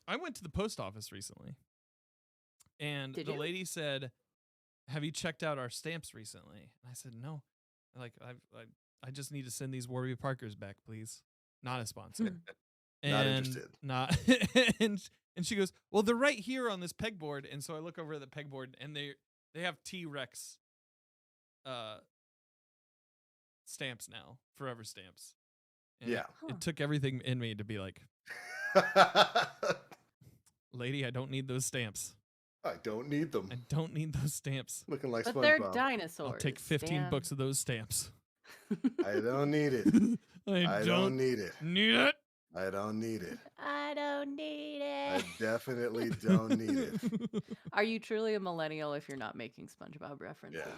I went to the post office recently, and Did the you? lady said, "Have you checked out our stamps recently?" And I said, "No. Like, I just need to send these Warby Parkers back, please. Not a sponsor." Not And interested. not and she goes, "Well, they're right here on this pegboard." And so I look over at the pegboard, and they have T-Rex stamps now, forever stamps. And Yeah. it took everything in me to be like, "Lady, I don't need those stamps. I don't need them. I don't need those stamps. Looking like But they're SpongeBob. dinosaurs. I'll take 15 Dan. books of those stamps." I don't need it. I don't need it. Need it. I don't need it. I don't need I it. definitely don't need it. Are you truly a millennial if you're not making SpongeBob references? Yeah.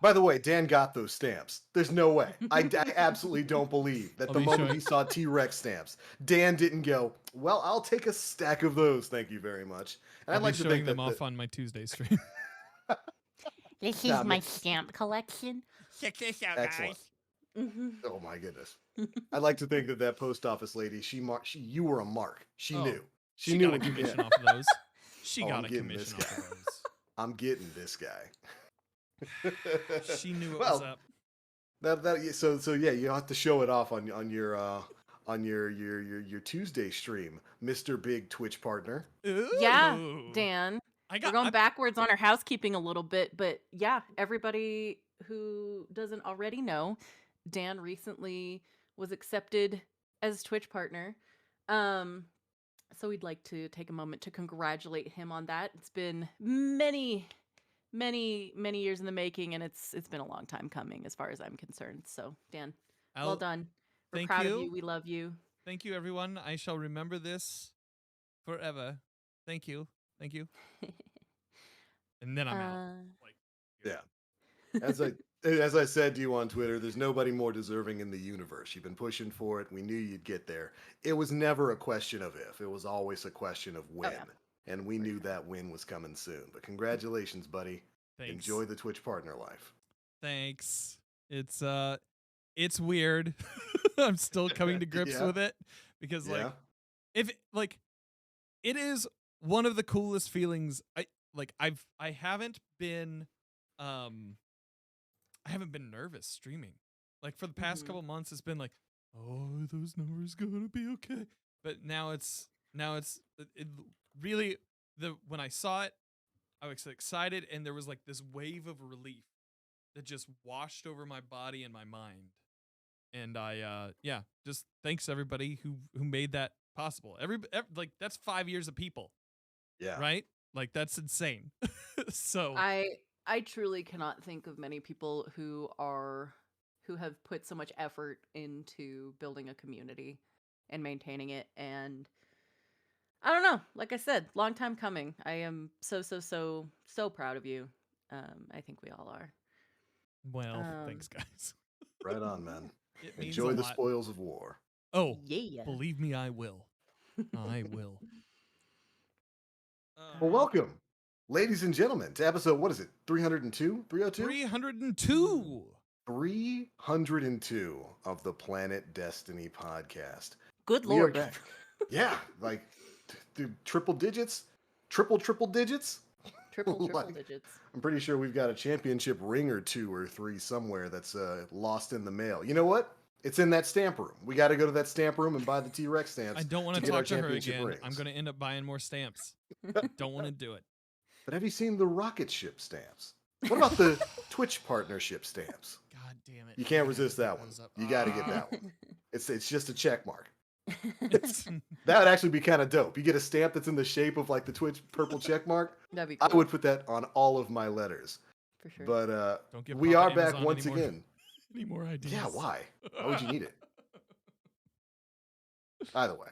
By the way, Dan got those stamps. There's no way. I absolutely don't believe that I'll the be moment showing- he saw T-Rex stamps, Dan didn't go, "Well, I'll take a stack of those, thank you very much." And I'll I'd like be to showing think them that off on my Tuesday stream. This Nah, is my man. stamp collection. Check this out, Excellent. Mm-hmm. Oh my goodness. I'd like to think that post office lady, you were a mark. She Oh, knew. She knew got a what you commission did. off of those. She Oh, got I'm a getting commission this off of those. I'm getting this guy. She knew what well, was up. So yeah, you have to show it off on your Tuesday stream, Mr. Big Twitch partner. Yeah, Ooh. Dan. I We're going backwards on our housekeeping a little bit, but yeah, everybody who doesn't already know, Dan recently was accepted as Twitch partner. So we'd like to take a moment to congratulate him on that. It's been many years in the making, and it's been a long time coming as far as I'm concerned. So Dan, well done. We're thank proud of you. you. We love you. Thank you, everyone. I shall remember this forever. Thank you. Thank you. And then I'm out. Like, Yeah. As I said to you on Twitter, there's nobody more deserving in the universe. You've been pushing for it. We knew you'd get there. It was never a question of if. It was always a question of when. yeah. And we knew that win was coming soon. But congratulations, buddy. Thanks. Enjoy the Twitch partner life. Thanks. It's weird. I'm still coming to grips Yeah. with it because Yeah. like it is one of the coolest feelings. I haven't been nervous streaming. Like for the past couple months it's been like, "Oh, are those numbers going to be okay?" But now it's it really when I saw it, I was excited, and there was like this wave of relief that just washed over my body and my mind. And I just thanks everybody who made that possible. Like that's 5 years of people. Yeah. Right? Like that's insane. So I truly cannot think of many people who have put so much effort into building a community and maintaining it. And I don't know, like I said, long time coming. I am so proud of you. I think we all are. well, thanks guys. Right on, man. It means Enjoy a the lot. spoils of war. Oh, Yeah. believe me, I will. I will. Well, welcome, ladies and gentlemen, to episode, what is it, 302? 302? 302. 302 of the Planet Destiny podcast. Good We are lord. back. Yeah, like triple digits? Triple digits? Triple Like, digits. I'm pretty sure we've got a championship ring or 2 or 3 somewhere that's lost in the mail. You know what? It's in that stamp room. We got to go to that stamp room and buy the T-Rex stamps. I don't want to get our talk to her championship again. rings. I'm going to end up buying more stamps. Don't want to do it. But have you seen the rocket ship stamps? What about the Twitch partnership stamps? God damn it. You can't I resist gotta that pick one. those up. You got to get that one. It's just a check mark. It's- That would actually be kind of dope. You get a stamp that's in the shape of like the Twitch purple check mark. That'd be cool. I would put that on all of my letters. for sure. But Don't give we Papa are back Amazon once anymore. again. Any more ideas? Yeah, why? Why would you need it? Either way.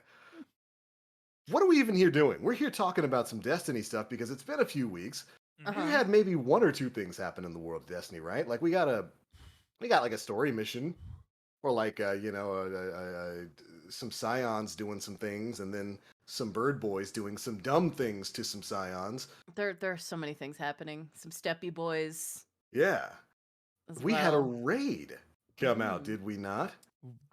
What are we even here doing? We're here talking about some Destiny stuff because it's been a few weeks. Uh-huh. You had maybe 1 or 2 things happen in the world of Destiny, right? Like we got like a story mission, or like some Scions doing some things, and then some Bird Boys doing some dumb things to some Scions. There are so many things happening. Some Steppy Boys Yeah, as we had a well. raid come out, did we not?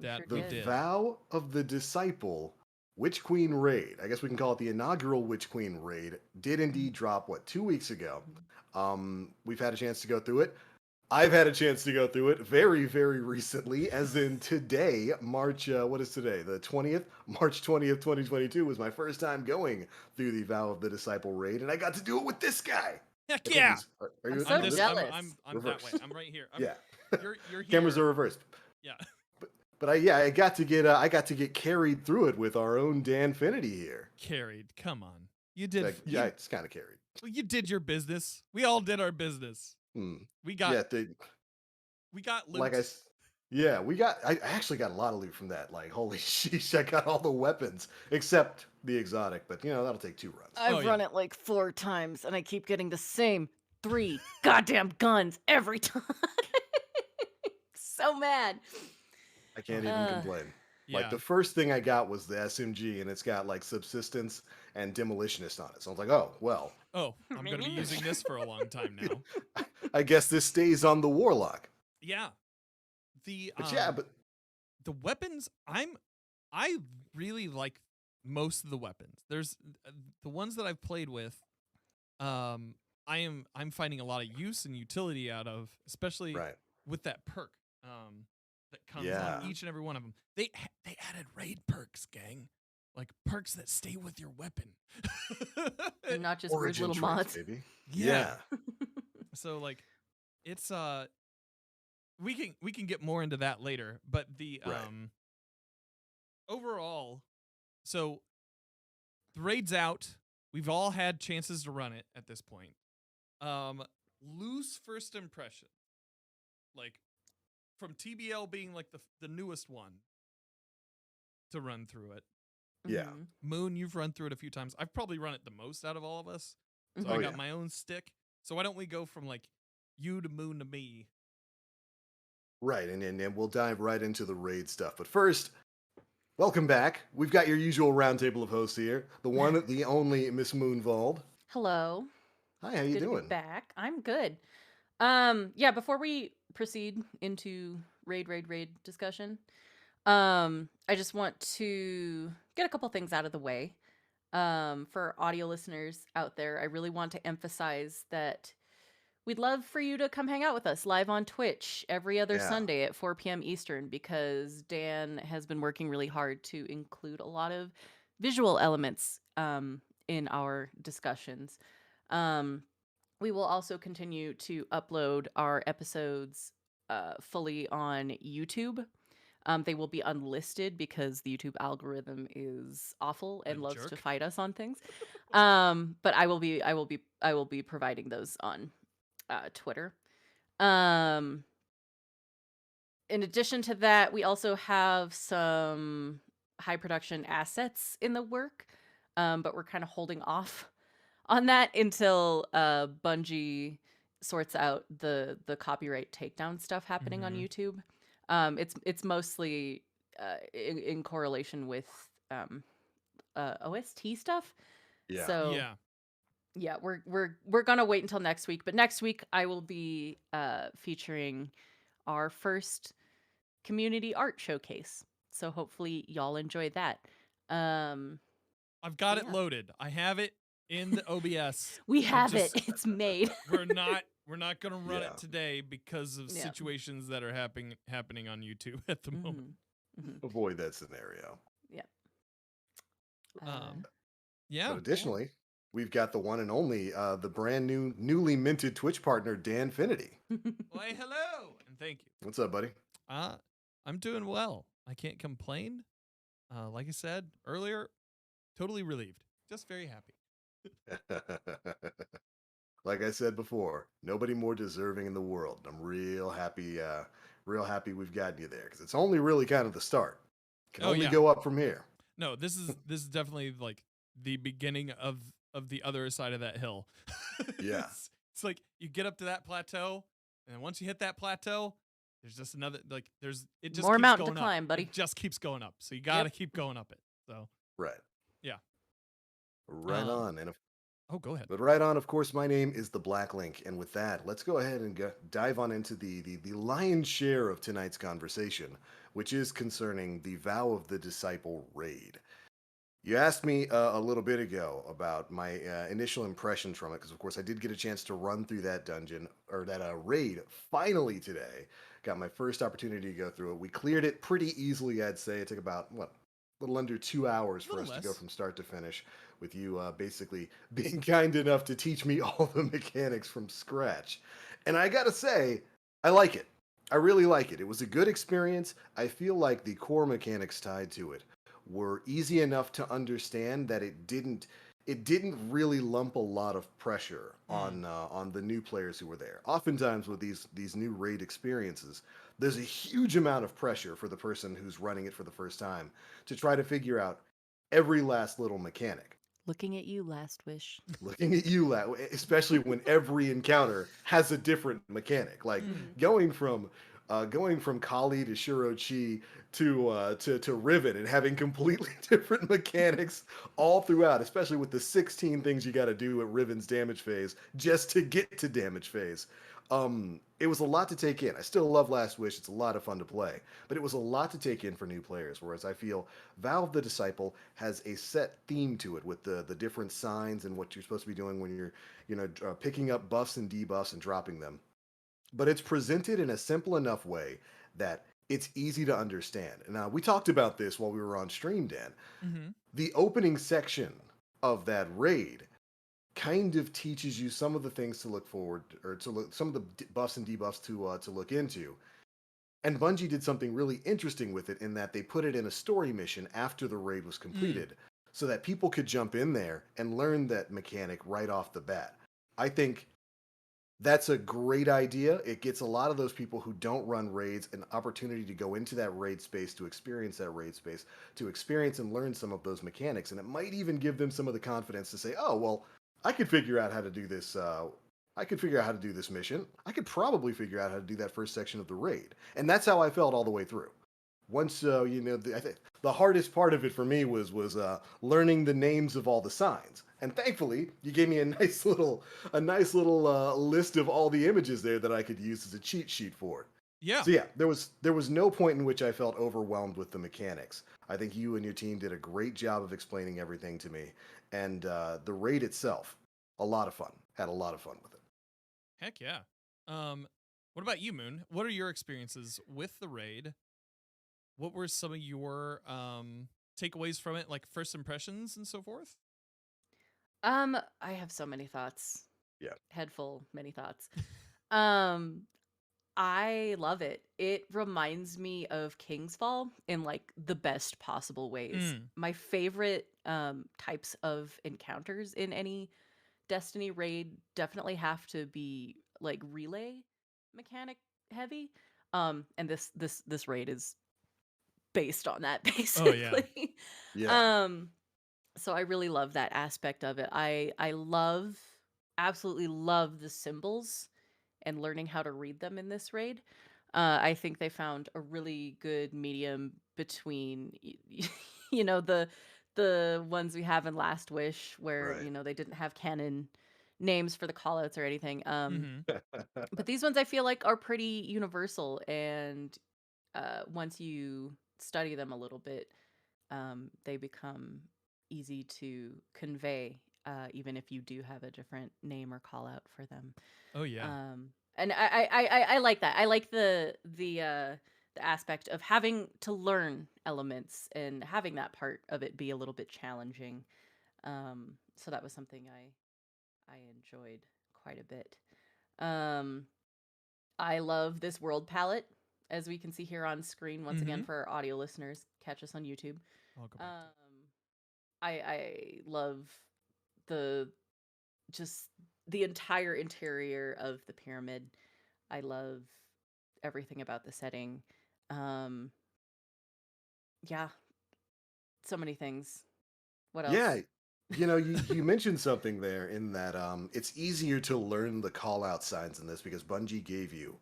That sure we The did. did. Vow of the Disciple Witch Queen raid, I guess we can call it the inaugural Witch Queen raid, did indeed drop, 2 weeks ago. We've had a chance to go through it. I've had a chance to go through it very, very recently, as in today, March, what is today? The 20th? March 20th, 2022 was my first time going through the Vow of the Disciple raid, and I got to do it with this guy. Heck I think yeah! he's- Are I'm you so I'm this. jealous. I'm that way. Reversed. I'm right here. Yeah. You're here. Cameras are reversed. Yeah. But I got to get carried through it with our own Danfinity here. Carried. Come on. You did. Like, yeah, it's kind of carried. You did your business. We all did our business. We got. Yeah, we got loot. like I actually got a lot of loot from that. Like, holy sheesh, I got all the weapons except the exotic, but that'll take 2 runs. I've run it like 4 times and I keep getting the same 3 goddamn guns every time. So mad. I can't even complain. Yeah. Like, the first thing I got was the SMG, and it's got like subsistence and demolitionist on it. So I was like, oh well, Oh, I'm gonna be using this for a long time now. I guess this stays on the warlock. Yeah. The But the weapons. I really like most of the weapons. There's the ones that I've played with. I'm finding a lot of use and utility out of, especially right. with that perk. That comes Yeah. on each and every one of them. They added raid perks, gang. Like perks that stay with your weapon. And not just weird Origin little traits, mods. baby. Yeah. So like, it's we can get more into that later, but the Right. overall, so the raid's out. We've all had chances to run it at this point. Loose first impression, like from TBL being like the newest one to run through it. Yeah. Mhm. Moon, you've run through it a few times. I've probably run it the most out of all of us. So Mhm. I Oh, got yeah. my own stick. So why don't we go from like you to Moon to me? Right, and we'll dive right into the raid stuff. But first, welcome back. We've got your usual roundtable of hosts here. The one, the only Miss Moonvald. Hello. Hi, how you Good to doing? be back. I'm good. Yeah, before we proceed into raid discussion, I just want to get a couple things out of the way. For audio listeners out there, I really want to emphasize that we'd love for you to come hang out with us live on Twitch every other Yeah. Sunday at 4 p.m. Eastern, because Dan has been working really hard to include a lot of visual elements in our discussions. We will also continue to upload our episodes fully on YouTube. They will be unlisted because the YouTube algorithm is awful and A loves to jerk. fight us on things. But I will be providing those on Twitter. In addition to that, we also have some high production assets in the work, but we're kind of holding off on that until Bungie sorts out the copyright takedown stuff happening on Mhm. YouTube. It's mostly in correlation with OST stuff. Yeah. So Yeah. yeah, we're gonna wait until next week. But next week I will be featuring our first community art showcase. So hopefully y'all enjoy that. I've got it Yeah. loaded. I have it in the OBS. We have just- it. It's made. We're not gonna run Yeah. it today because of Yeah. situations that are happening on YouTube at the moment. Mhm, mhm. Avoid that scenario. Yeah. But additionally, we've got the one and only, the brand newly minted Twitch partner, Danfinity. Why, hello, and thank you. What's up, buddy? I'm doing well. I can't complain. Like I said earlier, totally relieved. Just very happy. Like I said before, nobody more deserving in the world. I'm real happy we've gotten you there, because it's only really kind of the start. Can Oh, only yeah. go up from here. No, this is definitely like the beginning of the other side of that hill. Yeah. It's like you get up to that plateau, and then once you hit that plateau, there's just another it just More keeps mountain to going up. climb, buddy. It just keeps going up. So you gotta keep going up it. So Right. Yeah. Right Um, on. go ahead. But right on, of course, my name is the Black Link, and with that, let's go ahead and dive on into the lion's share of tonight's conversation, which is concerning the Vow of the Disciple raid. You asked me a little bit ago about my initial impressions from it, because of course I did get a chance to run through that dungeon or that raid finally today. Got my first opportunity to go through it. We cleared it pretty easily, I'd say. It took about a little under 2 hours for Little us to go less. from start to finish, with you basically being kind enough to teach me all the mechanics from scratch. And I gotta say, I like it. I really like it. It was a good experience. I feel like the core mechanics tied to it were easy enough to understand that it didn't really lump a lot of pressure on the new players who were there. Oftentimes with these new raid experiences, there's a huge amount of pressure for the person who's running it for the first time to try to figure out every last little mechanic. Looking at you, Last Wish. Looking at you, especially when every encounter has a different mechanic. Like going from Kali to Shirochi to Riven and having completely different mechanics all throughout, especially with the 16 things you got to do at Riven's damage phase just to get to damage phase. It was a lot to take in. I still love Last Wish. It's a lot of fun to play, but it was a lot to take in for new players. Whereas I feel Valve the Disciple has a set theme to it with the different signs and what you're supposed to be doing when you're picking up buffs and debuffs and dropping them. But it's presented in a simple enough way that it's easy to understand. Now, we talked about this while we were on stream, Dan. Mm-hmm. The opening section of that raid kind of teaches you some of the things to look forward, or to look, some of the buffs and debuffs to look into. And Bungie did something really interesting with it in that they put it in a story mission after the raid was completed, so that people could jump in there and learn that mechanic right off the bat. I think that's a great idea. It gets a lot of those people who don't run raids an opportunity to go into that raid space, to experience that raid space, to experience and learn some of those mechanics. And it might even give them some of the confidence to say, oh, well, I could figure out how to do this. I could figure out how to do this mission. I could probably figure out how to do that first section of the raid. And that's how I felt all the way through. Once, I think the hardest part of it for me was learning the names of all the signs. And thankfully, you gave me a nice little list of all the images there that I could use as a cheat sheet for it. Yeah. So yeah, there was no point in which I felt overwhelmed with the mechanics. I think you and your team did a great job of explaining everything to me, and the raid itself, a lot of fun. Had a lot of fun with it. Heck yeah. What about you, Moon? What are your experiences with the raid? What were some of your takeaways from it, like first impressions and so forth? I have so many thoughts. Yeah. Head full, many thoughts. I love it. It reminds me of Kingsfall in like the best possible ways. My favorite types of encounters in any Destiny raid definitely have to be like relay mechanic heavy. And this raid is based on that basically. Oh, yeah. Yeah. So I really love that aspect of it. I absolutely love the symbols and learning how to read them in this raid. I think they found a really good medium between the ones we have in Last Wish where Right. they didn't have canon names for the callouts or anything. Mm-hmm. But these ones I feel like are pretty universal, and once you study them a little bit, they become easy to convey, even if you do have a different name or call out for them. Oh yeah. And I like that. I like the aspect of having to learn elements and having that part of it be a little bit challenging. So that was something I enjoyed quite a bit. I love this world palette, as we can see here on screen. Once again, for our audio listeners, catch us on YouTube. I'll go back. I love just the entire interior of the pyramid. I love everything about the setting. Yeah, so many things. What else? Yeah. You mentioned something there in that it's easier to learn the call out signs in this because Bungie gave you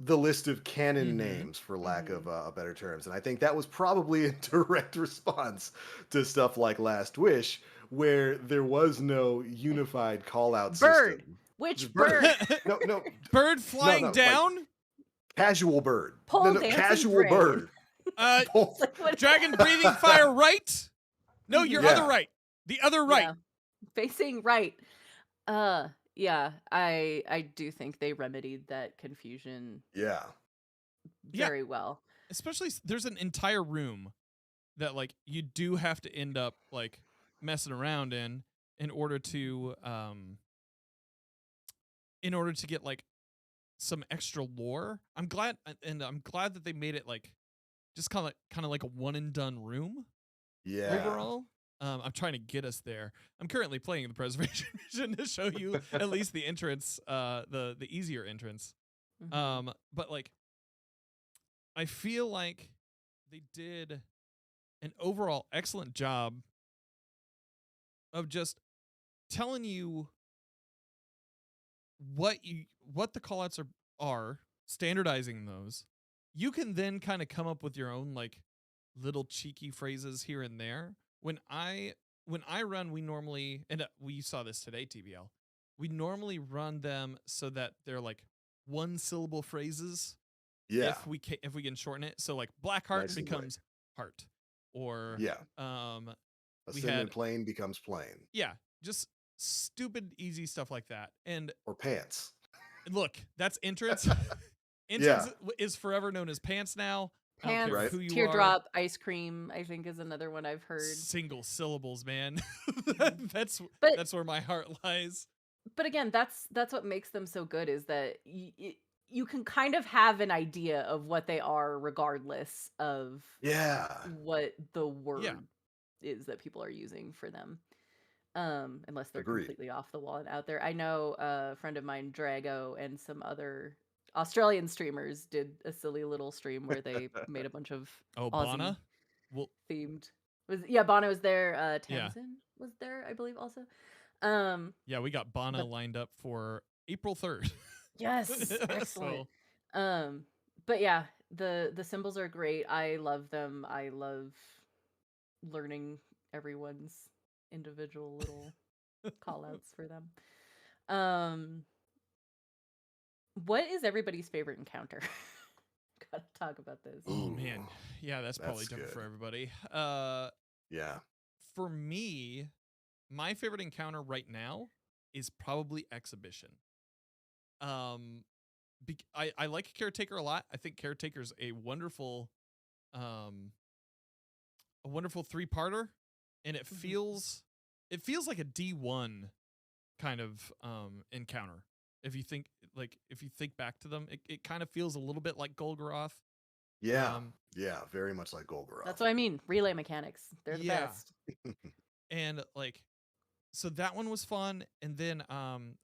the list of canon names, for lack of better terms. And I think that was probably a direct response to stuff like Last Wish, where there was no unified call out Bird. system. Which bird? No. Bird flying like down? Casual bird. Pole No, dancing casual brain. bird. Dragon breathing fire right? No, your Yeah. other right. The other right. Yeah. Facing right. Yeah, I do think they remedied that confusion Yeah. Yeah. very well. Especially there's an entire room that like you do have to end up like messing around in order to get like some extra lore. I'm glad that they made it like just kind of like a one and done room Yeah. overall. I'm trying to get us there. I'm currently playing the preservation mission to show you at least the entrance, the easier entrance. Mhm. But like I feel like they did an overall excellent job of just telling you what the callouts are, standardizing those. You can then kind of come up with your own like little cheeky phrases here and there. When I run, we normally, and we saw this today, TBL. We normally run them so that they're like one syllable phrases. Yeah. If we can shorten it, so like black heart Nice and becomes heart, or Yeah. we Ascendant had plane becomes plane. yeah, just stupid easy stuff like that. And Or pants. look, that's entrance. Yeah. Is forever known as pants now. I don't Pants, care Right. who you are. teardrop, ice cream, I think is another one I've heard. Single syllables, man. that's But that's where my heart lies. but again, that's what makes them so good is that you can kind of have an idea of what they are regardless of Yeah. what the word Yeah. is that people are using for them. Unless they're Agreed. completely off the wall and out there. I know a friend of mine, Drago, and some other Australian streamers did a silly little stream where they made a bunch of Oh, Aussie Bana? Well, themed. Bono was there. Yeah. Tamsin was there, I believe, also. Um, yeah, we got Bana but lined up for April 3rd. yes, excellent. But yeah, the symbols are great. I love them. I love learning everyone's individual little call outs for them. Um, what is everybody's favorite encounter? Gotta talk about this. Oh man. Ooh, Yeah, that's probably that's different for good. everybody. Yeah. For me, my favorite encounter right now is probably exhibition. Um I like Caretaker a lot. I think Caretaker's um a wonderful three-parter, and Mhm. it feels like a D1 kind of encounter. If you think back to them, it kind of feels a little bit like Golgoroth. Yeah. Um Yeah. Very much like Golgoroth. That's what I mean. Relay mechanics. They're the yeah, best. and like so that one was fun, and then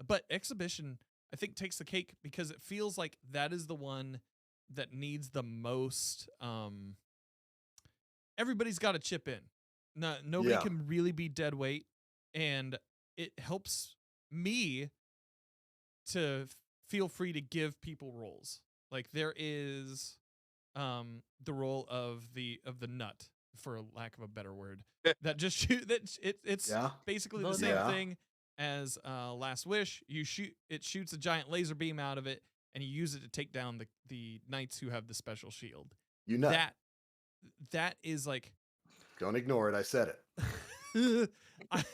but exhibition I think takes the cake because it feels like that is the one that needs the most everybody's got to chip in. Nobody Yeah. can really be dead weight, and it helps me to feel free to give people roles. Like there is the role of the nut, for lack of a better word, that just shoot it's Yeah. basically the The same Yeah. thing as Last Wish. It shoots a giant laser beam out of it, and you use it to take down the knights who have the special shield. You nut. That is like Don't ignore it. I said it. I-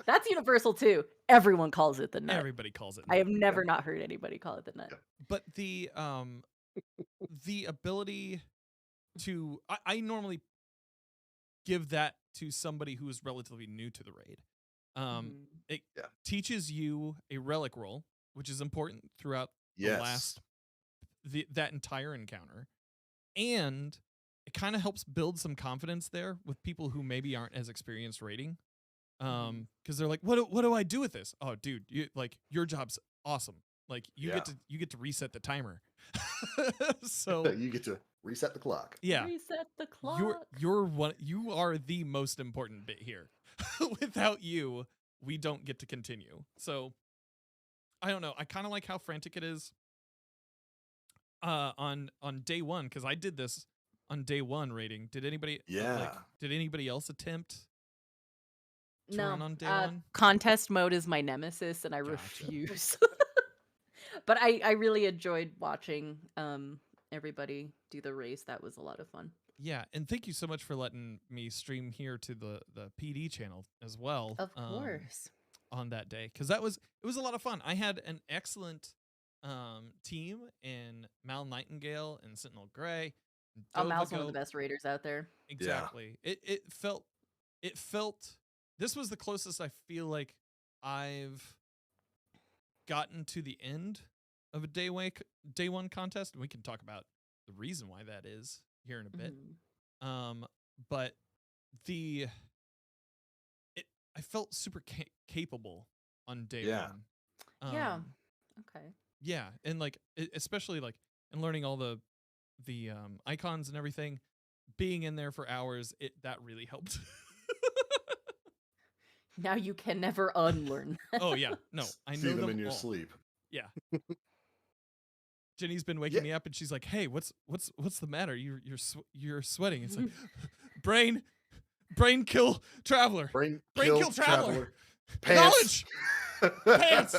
That's universal too. Everyone calls it the nut. everybody calls it I nut. have never not heard anybody call it the nut. But the ability to I normally give that to somebody who is relatively new to the raid. Mhm. It Yeah. teaches you a relic roll, which is important throughout Yes. that entire encounter, and it kind of helps build some confidence there with people who maybe aren't as experienced raiding. Mhm. Because they're like, what do I do with this? Oh, dude, your job's awesome. Like you Yeah. get to reset the timer. So You get to reset the clock. yeah, Reset the clock. you are the most important bit here. Without you, we don't get to continue. So I don't know. I kind of like how frantic it is on day one, because I did this on day one rating. Did anybody Yeah. did anybody else attempt to run No. on day one? Contest mode is my nemesis and I Gotcha. refuse. But I really enjoyed watching everybody do the race. That was a lot of fun. Yeah, and thank you so much for letting me stream here to the PD channel as well. Of course. On that day, because it was a lot of fun. I had an excellent team in Mal Nightingale and Sentinel Gray. Oh, Mal's one of Dovigo. the best raiders out there. Exactly. It felt this was the closest I feel like I've gotten to the end of a day one contest, and we can talk about the reason why that is here in a bit. But I felt super capable on day one. Yeah. Okay. Yeah, and like especially like and learning all the icons and everything, being in there for hours, that really helped. Now you can never unlearn. Oh yeah, no, I See know them in your all. sleep. Yeah. Jenny's been waking me up, and she's like, "Hey, what's the matter? You're sweating." It's like, brain kill traveler. Brain kill traveler. Pants. Knowledge. Pants.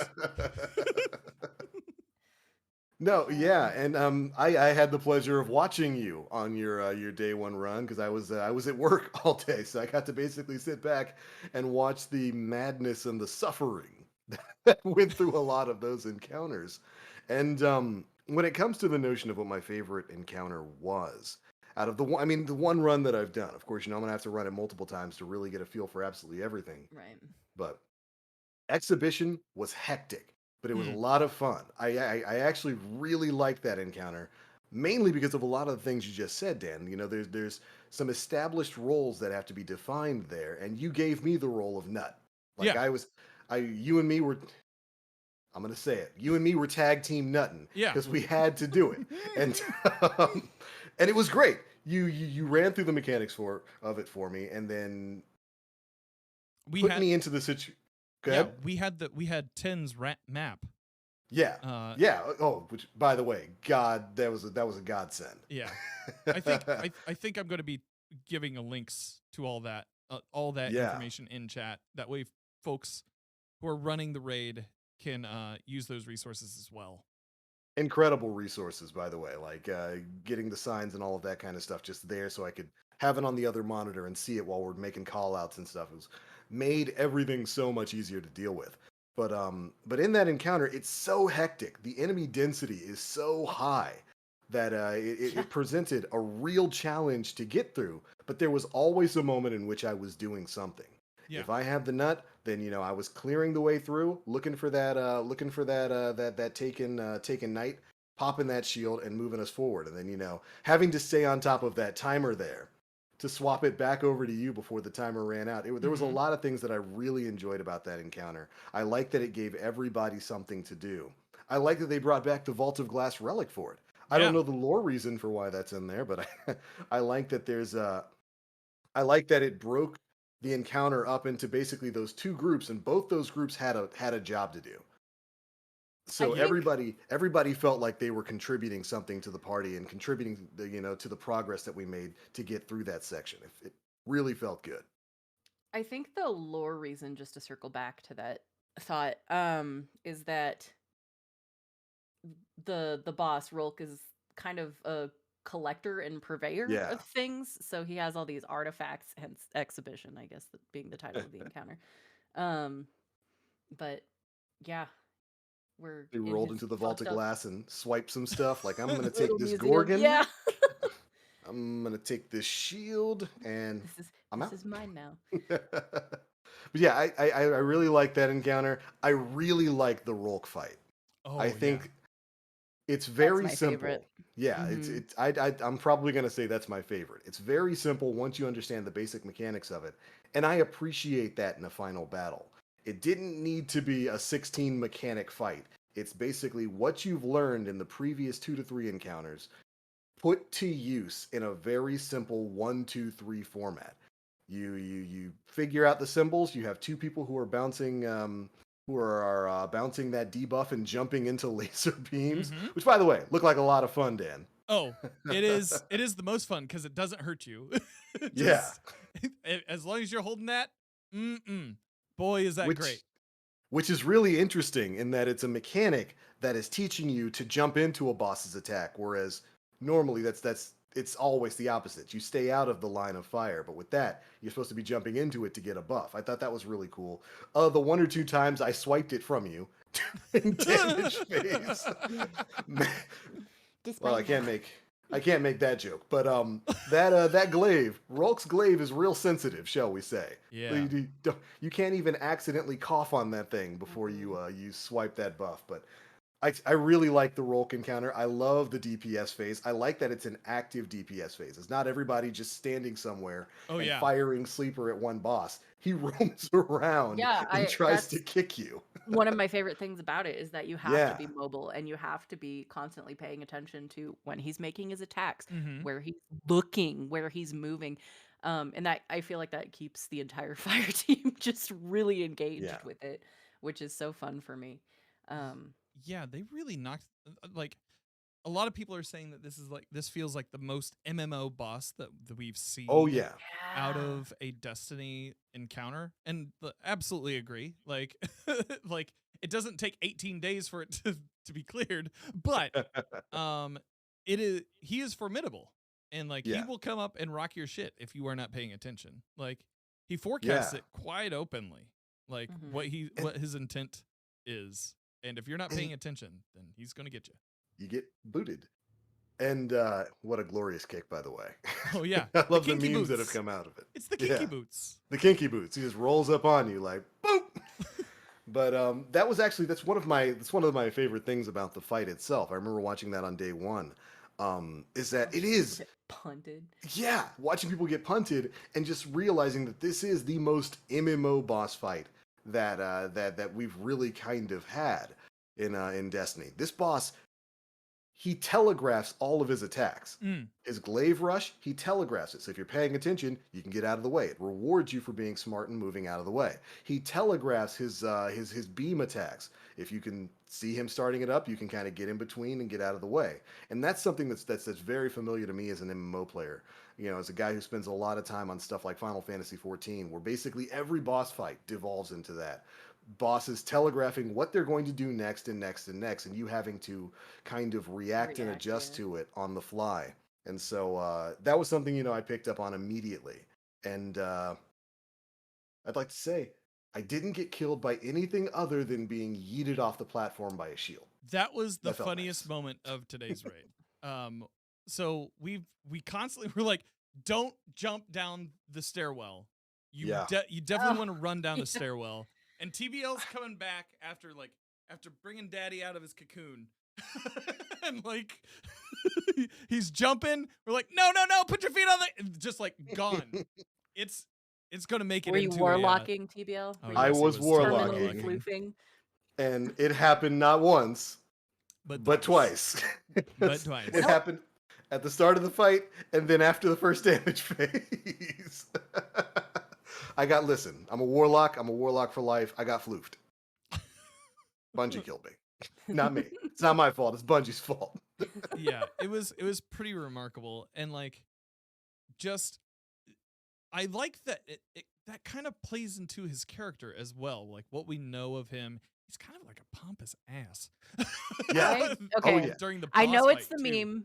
No, yeah, and I had the pleasure of watching you on your day one run because I was at work all day, so I got to basically sit back and watch the madness and the suffering that went through a lot of those encounters. And when it comes to the notion of what my favorite encounter was, out of the one run that I've done, of course, I'm gonna have to run it multiple times to really get a feel for absolutely everything. Right. But Exhibition was hectic, but it was a lot of fun. I actually really liked that encounter, mainly because of a lot of the things you just said, Dan. There's some established roles that have to be defined there, and you gave me the role of Nut. Like you and me were. I'm gonna say it. You and me were tag team nutting. Yeah. Because we had to do it, and and it was great. You ran through the mechanics of it for me, and then put me into the situation. Go ahead. We had Ten's map. Yeah. Yeah. Oh, which by the way, God, that was a godsend. Yeah. I think I'm going to be giving links to all that information in chat. That way, folks who are running the raid can use those resources as well. Incredible resources, by the way, like getting the signs and all of that kind of stuff just there, so I could have it on the other monitor and see it while we're making call outs and stuff. It was made everything so much easier to deal with. But in that encounter, it's so hectic. The enemy density is so high that it presented a real challenge to get through. But there was always a moment in which I was doing something. Yeah. If I had the nut, then I was clearing the way through, looking for that taken knight, popping that shield and moving us forward, and then having to stay on top of that timer there to swap it back over to you before the timer ran out. There was a lot of things that I really enjoyed about that encounter. I like that it gave everybody something to do. I like that they brought back the Vault of Glass relic for it. I don't know the lore reason for why that's in there, but I like that I like that it broke the encounter up into basically those two groups, and both those groups had a job to do. So everybody felt like they were contributing something to the party and contributing to the progress that we made to get through that section. It really felt good. I think the lore reason, just to circle back to that thought, is that the boss Rolk is kind of a collector and purveyor of things, so he has all these artifacts, hence Exhibition, I guess, being the title of the encounter. But yeah, we rolled into the Vault of Glass and swiped some stuff. Like, I'm gonna take this museum. Gorgon. Yeah. I'm gonna take this shield, and this is mine now. But yeah, I really like that encounter. I really like the Rolk fight. I think it's very simple. Favorite. Yeah, I'm probably gonna say that's my favorite. It's very simple once you understand the basic mechanics of it, and I appreciate that in a final battle. It didn't need to be a 16 mechanic fight. It's basically what you've learned in the previous 2 to 3 encounters put to use in a very simple 1, 2, 3 format. You figure out the symbols. You have 2 people who are bouncing bouncing that debuff and jumping into laser beams, which, by the way, look like a lot of fun, Dan. Oh, it is the most fun because it doesn't hurt you. As long as you're holding that, boy, is that great. Which is really interesting in that it's a mechanic that is teaching you to jump into a boss's attack, whereas normally that's it's always the opposite. You stay out of the line of fire, but with that, you're supposed to be jumping into it to get a buff. I thought that was really cool. The 1 or 2 times I swiped it from you in damage phase. Well, I Despite can't that. make that joke, but that glaive, Rolk's glaive is real sensitive, shall we say? Yeah. You can't even accidentally cough on that thing before you swipe that buff. But I really like the Rolk encounter. I love the DPS phase. I like that it's an active DPS phase. It's not everybody just standing somewhere Oh and yeah. firing sleeper at one boss. He roams around Yeah, and tries to that's kick you. one of my favorite things about it is that you have to Yeah, be mobile and you have to be constantly paying attention to when he's making his attacks, Mm-hmm. where he's looking, where he's moving. And that I feel like that keeps the entire fire team just really engaged yeah, with it, which is so fun for me. Um, Yeah, they really knocked like a lot of people are saying that this feels like the most MMO boss that we've oh seen yeah, out yeah. of a Destiny encounter, and absolutely agree. Like, like it doesn't take 18 days for it to be cleared, but he is formidable, and like he yeah, will come up and rock your shit if you are not paying attention. Like he forecasts yeah. it quite openly, like Mhm. And, what his intent is, and if you're not and paying attention, then he's gonna get you. you get booted. And what a glorious kick, by the way. Oh yeah, I the love the kinky memes that have boots. come out of it. It's the kinky Yeah, boots. the kinky boots. He just rolls up on you like boop. But that's one of my favorite things about the fight itself. I remember watching that on day one. Is that it Watching people is get punted. yeah, watching people get punted and just realizing that this is the most MMO boss fight that we've really kind of had in Destiny. This boss, he telegraphs all of his attacks. Mm. His glaive rush, he telegraphs it. So if you're paying attention, you can get out of the way. It rewards you for being smart and moving out of the way. He telegraphs his beam attacks. If you can see him starting it up, you can kind of get in between and get out of the way. And that's something that's very familiar to me as an MMO player. You know, as a guy who spends a lot of time on stuff like Final Fantasy XIV, where basically every boss fight devolves into that. Bosses telegraphing what they're going to do next and next and next, and you having to kind of react and React, adjust yeah. to it on the fly. And so that was something I picked up on immediately. And I'd like to say I didn't get killed by anything other than being yeeted off the platform by a shield. That was the That felt funniest nice. moment of today's raid. So we constantly were like, don't jump down the stairwell. Yeah. You definitely Oh, want to run down yeah. the stairwell. And TBL's coming back after bringing Daddy out of his cocoon, and like he's jumping. We're like, no, put your feet on the just like gone. It's gonna make it Were you into warlocking, TBL? Oh Were I you yes, he was was totally terminally warlocking. floofing? And it happened not once, but twice. But twice. It happened at the start of the fight and then after the first damage phase. Listen, I'm a warlock for life. I got floofed. Bungie killed me. Not me. It's not my fault. It's Bungie's fault. Yeah, it was pretty remarkable, and like just I like that that kind of plays into his character as well. Like what we know of him, he's kind of like a pompous ass. Yeah. Okay. Oh yeah. During the I boss know it's fight, the too. meme.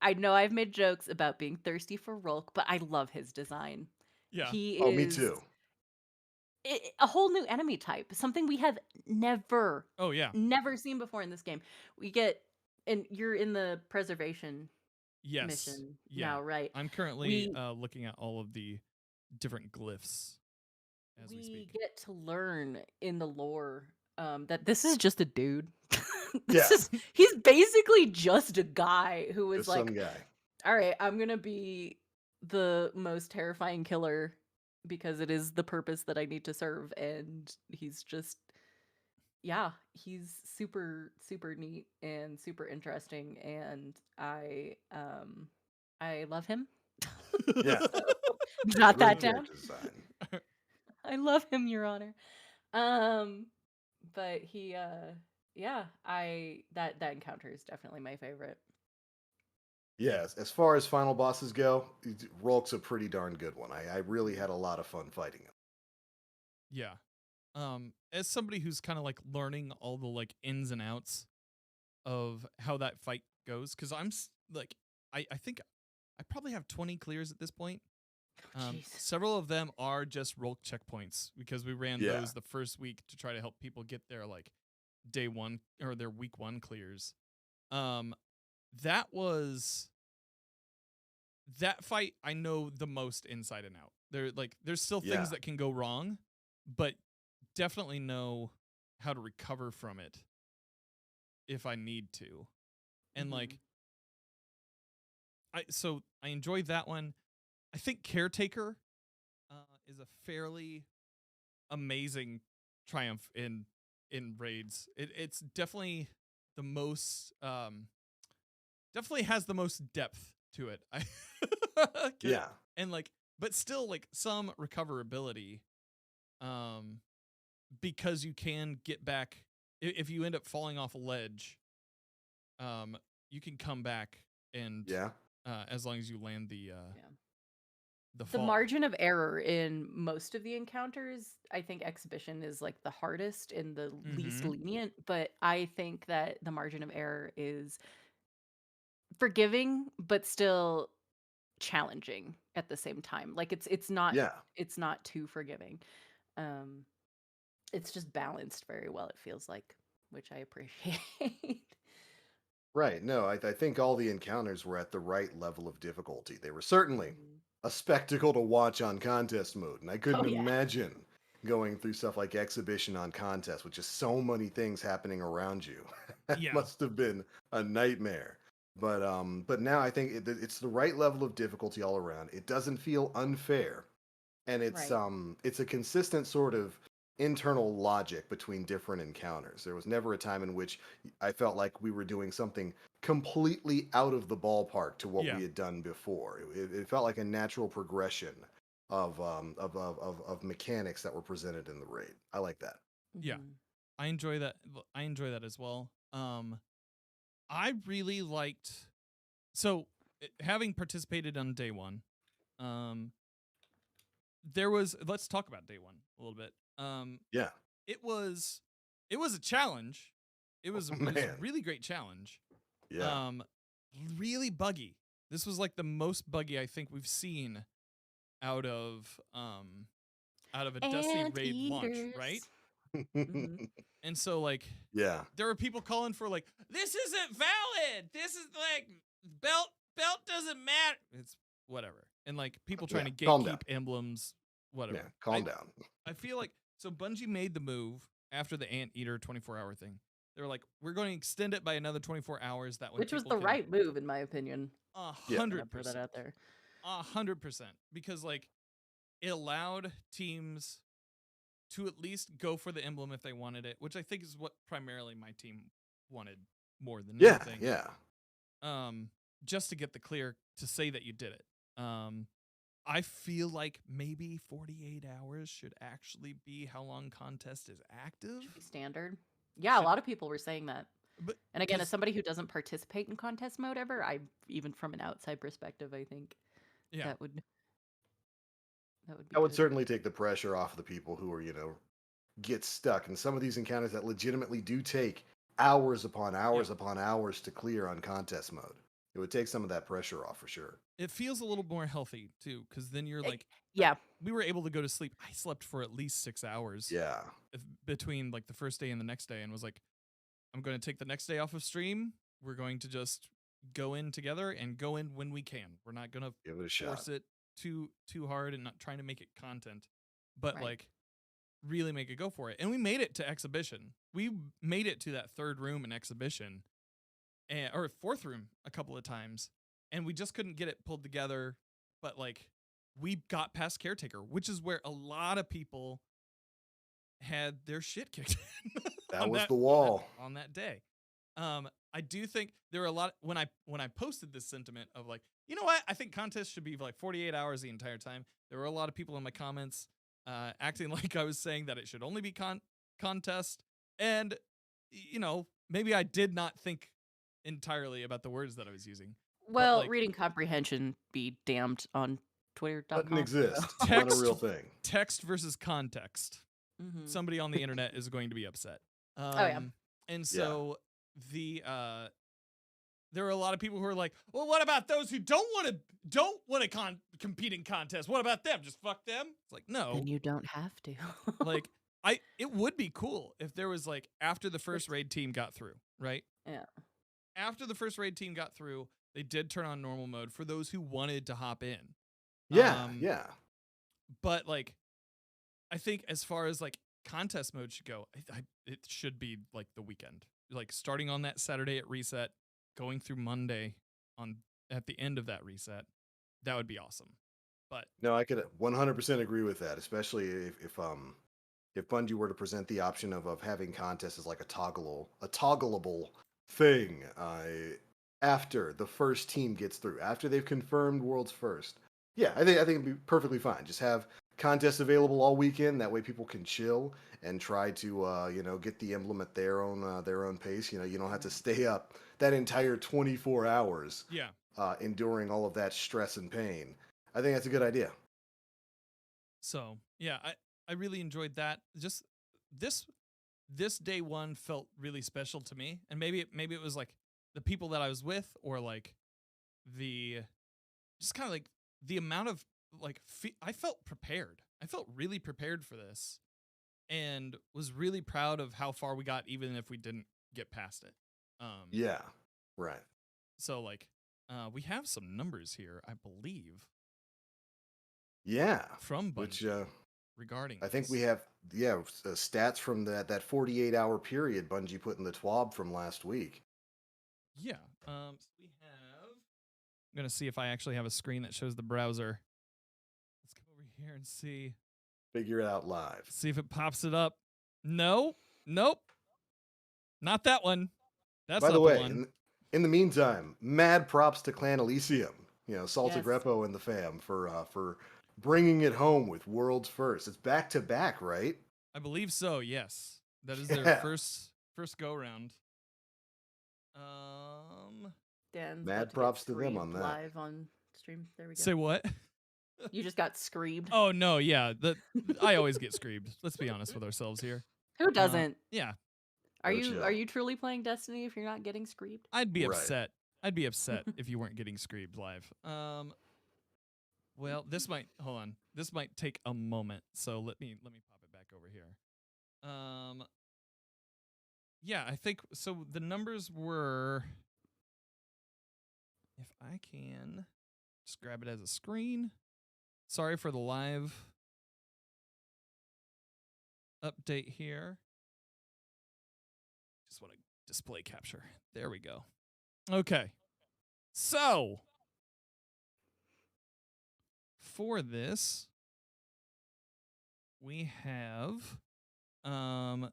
I know I've made jokes about being thirsty for Rolk, but I love his design. Yeah. He Oh, me is too. a whole new enemy type, something we have never, Oh yeah. never seen before in this game. We get, and you're in the preservation Yes. mission Yeah. now, right? I'm currently looking at all of the different glyphs as we We speak. get to learn in the lore that this is just a dude. Yeah. He's basically just a guy who was Just like, some guy. all right, I'm gonna be the most terrifying killer because it is the purpose that I need to serve. And he's just, yeah, he's super, super neat and super interesting. And I love him. Yeah. So, jot Great that down. character design. I love him, Your Honor. But he, yeah, that encounter is definitely my favorite. Yes, as far as final bosses go, Rolk's a pretty darn good one. I really had a lot of fun fighting him. Yeah. As somebody who's kind of like learning all the like ins and outs of how that fight goes, because I'm like I think I probably have 20 clears at this point. Jeez. Several of them are just roll checkpoints because we ran Yeah. those the first week to try to help people get their like day one or their week one clears. That fight I know the most inside and out. There's still things Yeah. that can go wrong, but definitely know how to recover from it if I need to. And like I enjoyed that one. I think Caretaker is a fairly amazing triumph in raids. It's definitely the most definitely has the most depth to it. Yeah. And like but still like some recoverability because you can get back if you end up falling off a ledge you can come back and Yeah. as long as you land the The fall. margin of error in most of the encounters, I think Exhibition is like the hardest and the least Mhm. lenient, but I think that the margin of error is forgiving but still challenging at the same time. Like it's not Yeah. too forgiving. Um it's just balanced very well, it feels like, which I appreciate. Right. No, I think all the encounters were at the right level of difficulty. They were certainly Mhm. a spectacle to watch on contest mode, and I couldn't Oh yeah. imagine going through stuff like exhibition on contest with just so many things happening around you. That Yeah. must have been a nightmare. But now I think it's the right level of difficulty all around. It doesn't feel unfair, and Right. it's a consistent sort of internal logic between different encounters. There was never a time in which I felt like we were doing something completely out of the ballpark to what Yeah. we had done before. It felt like a natural progression of mechanics that were presented in the raid. I like that. Yeah. Mhm. I enjoy that. I enjoy that as well. I really liked having participated on day one. There was let's talk about day one a little bit. Yeah. It was a challenge. It was a Man. really great challenge. Yeah. Really buggy. This was like the most buggy I think we've seen out of a Destiny raid launch, right? Mhm. And so like Yeah. there were people calling for like this isn't valid. This is like belt doesn't matter. It's whatever. And like people trying Yeah, to calm down. gatekeep emblems, whatever. Yeah. Calm down. I feel like so Bungie made the move after the Anteater 24-hour thing. They were like, we're going to extend it by another 24 hours. That way, Which was people the can- right move, in my opinion. 100%. Put that out there. 100%. Because like it allowed teams to at least go for the emblem if they wanted it, which I think is what primarily my team wanted more than Yeah. anything. Yeah. Just to get the clear to say that you did it. I feel like maybe 48 hours should actually be how long contest is active. Should be standard. Yeah, a lot of people were saying that. But And again, 'cause- as somebody who doesn't participate in contest mode ever, I even from an outside perspective, I think yeah, that would be That would good. certainly take the pressure off the people who are, get stuck in some of these encounters that legitimately do take hours upon hours upon hours to clear on contest mode. It would take some of that pressure off for sure. it feels a little more healthy too, because then you're like, Yeah. we were able to go to sleep. I slept for at least 6 hours. Yeah. Between like the first day and the next day, and was like, I'm going to take the next day off of stream. We're going to just go in together and go in when we can. We're not going to Give it a force shot. it too hard and not trying to make it content, but Right. like really make it go for it. And we made it to exhibition. We made it to that third room in exhibition, or fourth room a couple of times, and we just couldn't get it pulled together. But like we got past Caretaker, which is where a lot of people had their shit kicked in. That on was the wall. on that day. I do think there were a lot when I posted this sentiment of like, you know what, I think contests should be like 48 hours the entire time. There were a lot of people in my comments acting like I was saying that it should only be contest, and maybe I did not think entirely about the words that I was using. Well, like- reading comprehension be damned on Twitter.com. Doesn't exist. It's not a Text- real thing. Text versus context. Mhm. Somebody on the internet is going to be upset. yeah. And so the there are a lot of people who are like, well, what about those who don't want to compete in contests? What about them? Just fuck them? It's like, no. Then you don't have to. Like, it would be cool if there was like, after the first raid team got through, right? Yeah. After the first raid team got through, they did turn on normal mode for those who wanted to hop in. Yeah, yeah. But like, I think as far as like contest mode should go, it should be like the weekend, like starting on that Saturday at reset, going through Monday at the end of that reset. That would be awesome. But No, I could 100% agree with that, especially if Bungie were to present the option of having contests as like a toggleable thing after the first team gets through, after they've confirmed world's first. Yeah, I think it'd be perfectly fine. Just have contests available all weekend. That way, people can chill and try to get the emblem at their own pace. You know, you don't have to stay up that entire 24 hours. yeah, Enduring all of that stress and pain. I think that's a good idea. so yeah, I really enjoyed that. Just this day one felt really special to me, and maybe it was like the people that I was with, or like just kind of like the amount of like I felt prepared. I felt really prepared for this, and was really proud of how far we got, even if we didn't get past it. Yeah, right. So like, we have some numbers here, I believe, Yeah, from which Bungie regarding. I think this. we have stats from that 48-hour period Bungie put in the TWAB from last week. Yeah. So we have. I'm gonna see if I actually have a screen that shows the browser. Let's go over here and see. Figure it out live. See if it pops it up. No. Nope. Not that one. That's By not the way, one. in the meantime, mad props to Clan Elysium. You know, Salted Yes. Repo and the fam for bringing it home with world's first. It's back to back, right? I believe so. Yes, that is their Yeah. first go round. Dan's Mad about to get props to them on screamed that. live on stream. There we go. Say what? You just got screamed. Oh no, yeah. I always get screamed. Let's be honest with ourselves here. Who doesn't? Yeah, Are No you chill. are you truly playing Destiny if you're not getting screamed? I'd be Right. upset. I'd be upset if you weren't getting screamed live. Well, this might hold on. This might take a moment. So let me pop it back over here. Yeah, I think so. The numbers were, if I can just grab it as a screen. Sorry for the live update here. Just want to display capture. There we go. Okay. So, for this, we have Vow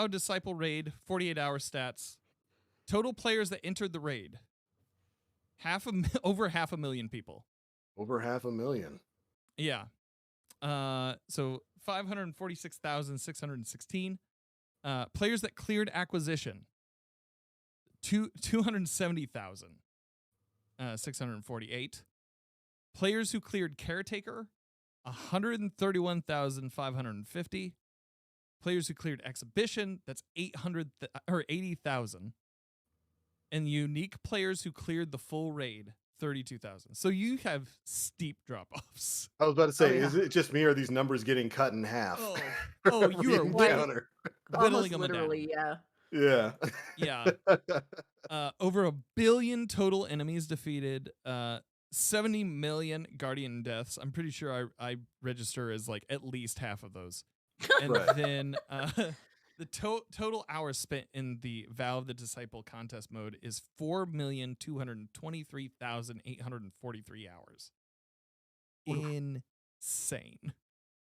Disciple Raid, 48-hour stats. Total players that entered the raid, over 500,000 people. Over 500,000. Yeah. So 546,616. Players that cleared acquisition, 270,648. Players who cleared caretaker, 131,550. Players who cleared exhibition, that's 80,000. And unique players who cleared the full raid, 32,000. So you have steep drop-offs. I was about to say, yeah. is it just me or are these numbers getting cut in half? Oh, Every you are encounter. whittling Almost them literally, down. yeah. Yeah. Yeah. Over 1 billion total enemies defeated. 70 million Guardian deaths. I'm pretty sure I register as like at least half of those. And Right. then the total hours spent in the Vow of the Disciple contest mode is 4,223,843 hours. Insane.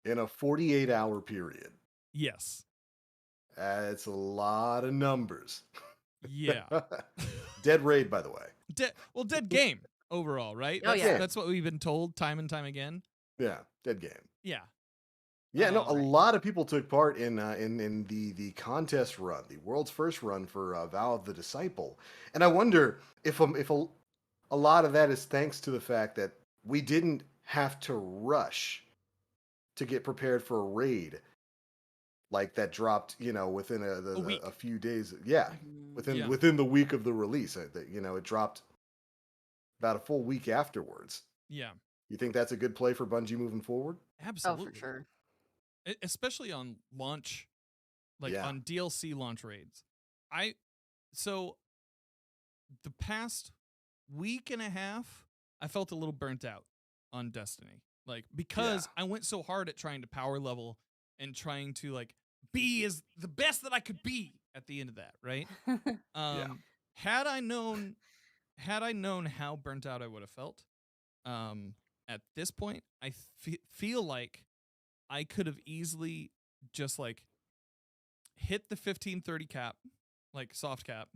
In a 48-hour period. Yes. That's a lot of numbers. Yeah. Dead raid, by the way. Dead game overall, right? Oh, That's, yeah. that's what we've been told time and time again. Yeah, dead game. Yeah. Yeah, no, a Right. lot of people took part in the contest run, the world's first run for Vow of the Disciple, and I wonder if a lot of that is thanks to the fact that we didn't have to rush to get prepared for a raid. like that dropped, within A week. a few days. Yeah, Mhm. Yeah. within the week of the release. It dropped about a full week afterwards. Yeah, You think that's a good play for Bungie moving forward? Oh, for absolutely. sure. Especially on launch, like Yeah. on DLC launch raids. So the past week and a half, I felt a little burnt out on Destiny. Like, because I went so hard at trying to power level and trying to like be as the best that I could be at the end of that, right? Yeah. Had I known how burnt out I would have felt, at this point, I feel like I could have easily just like hit the 1530 cap, like soft cap,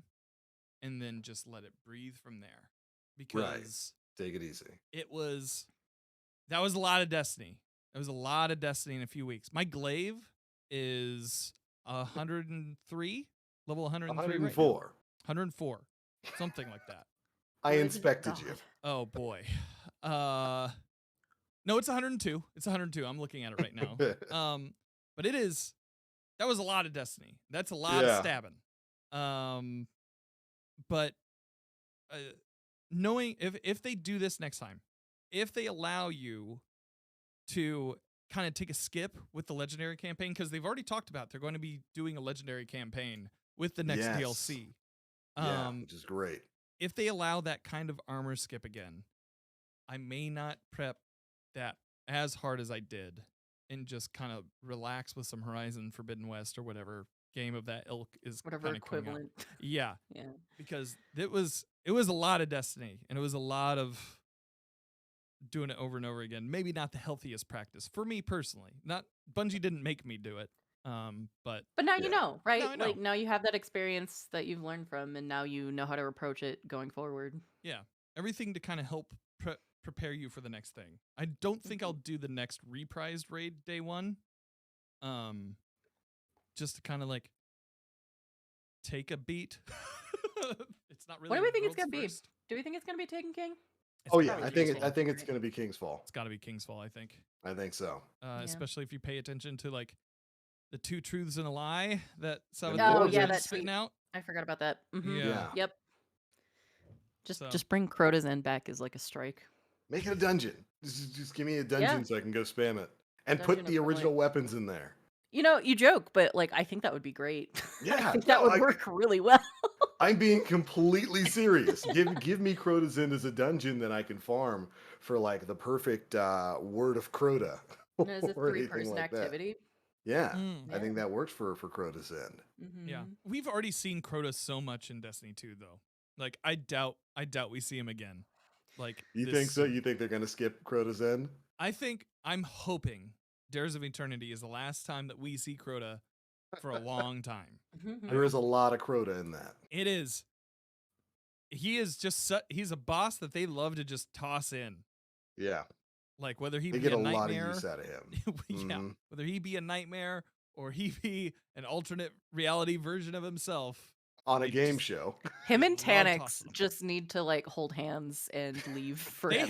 and then just let it breathe from there. Because Take it easy. that was a lot of Destiny. It was a lot of Destiny in a few weeks. My glaive is 103, level 103 right now. 104. 104, something like that. I Good inspected you. God. Oh boy. No, it's 102. It's 102. I'm looking at it right now. But that was a lot of Destiny. That's a lot of Yeah. stabbing. But knowing if they do this next time, if they allow you to kind of take a skip with the legendary campaign, because they've already talked about they're going to be doing a legendary campaign with the next Yes. DLC. Yeah, which is great. If they allow that kind of armor skip again, I may not prep that as hard as I did and just kind of relax with some Horizon Forbidden West or whatever game of that ilk is Whatever kind of coming out. equivalent. Yeah, Yeah. because it was a lot of Destiny and it was a lot of doing it over and over again. Maybe not the healthiest practice for me personally. Not Bungie didn't make me do it. But now Yeah. you know, right? Now I know. Like now you have that experience that you've learned from, and now you know how to approach it going forward. yeah, everything to kind of help prepare you for the next thing. I don't think I'll do the next reprised raid day one. Just to kind of like take a beat. It's not really. What do we think it's world's gonna be? first. Do we think it's gonna be Taken King? It's Oh yeah, probably I think King's Fall. it's going to be King's Fall. It's got to be King's Fall. I think. I think so. Yeah. Especially if you pay attention to like the 2 truths and a lie that Seven Oh, Wonders yeah, is that spitting tweet. out. I forgot about that. Mhm. Yeah. Yep. So- Just bring Crota's End back as like a strike. Make it a dungeon. Just give me a dungeon so I can go spam it. And put Dungeon the original equivalent. weapons in there. You know, you joke, but like I think that would be great. Yeah, I think that no, would work really well. I'm being completely serious. Give me Crota's End as a dungeon that I can farm for like the perfect word of Crota. And as a or anything 3-person like that. activity. Yeah, Mm. I think that works for Crota's End. Mhm. Yeah, we've already seen Crota so much in Destiny 2, though. Like, I doubt we see him again. Like, You this think so? soon. You think they're gonna skip Crota's End? I'm hoping Dares of Eternity is the last time that we see Crota for a long time. Mhm. There is a lot of Crota in that. It is. He is just he's a boss that they love to just toss in. Yeah, Like whether he they be get a a lot of nightmare, use out of him. yeah, Mhm. whether he be a nightmare or he be an alternate reality version of himself. On a They game just- show. Him They and love Tanix tossing. just need to like hold hands and leave forever.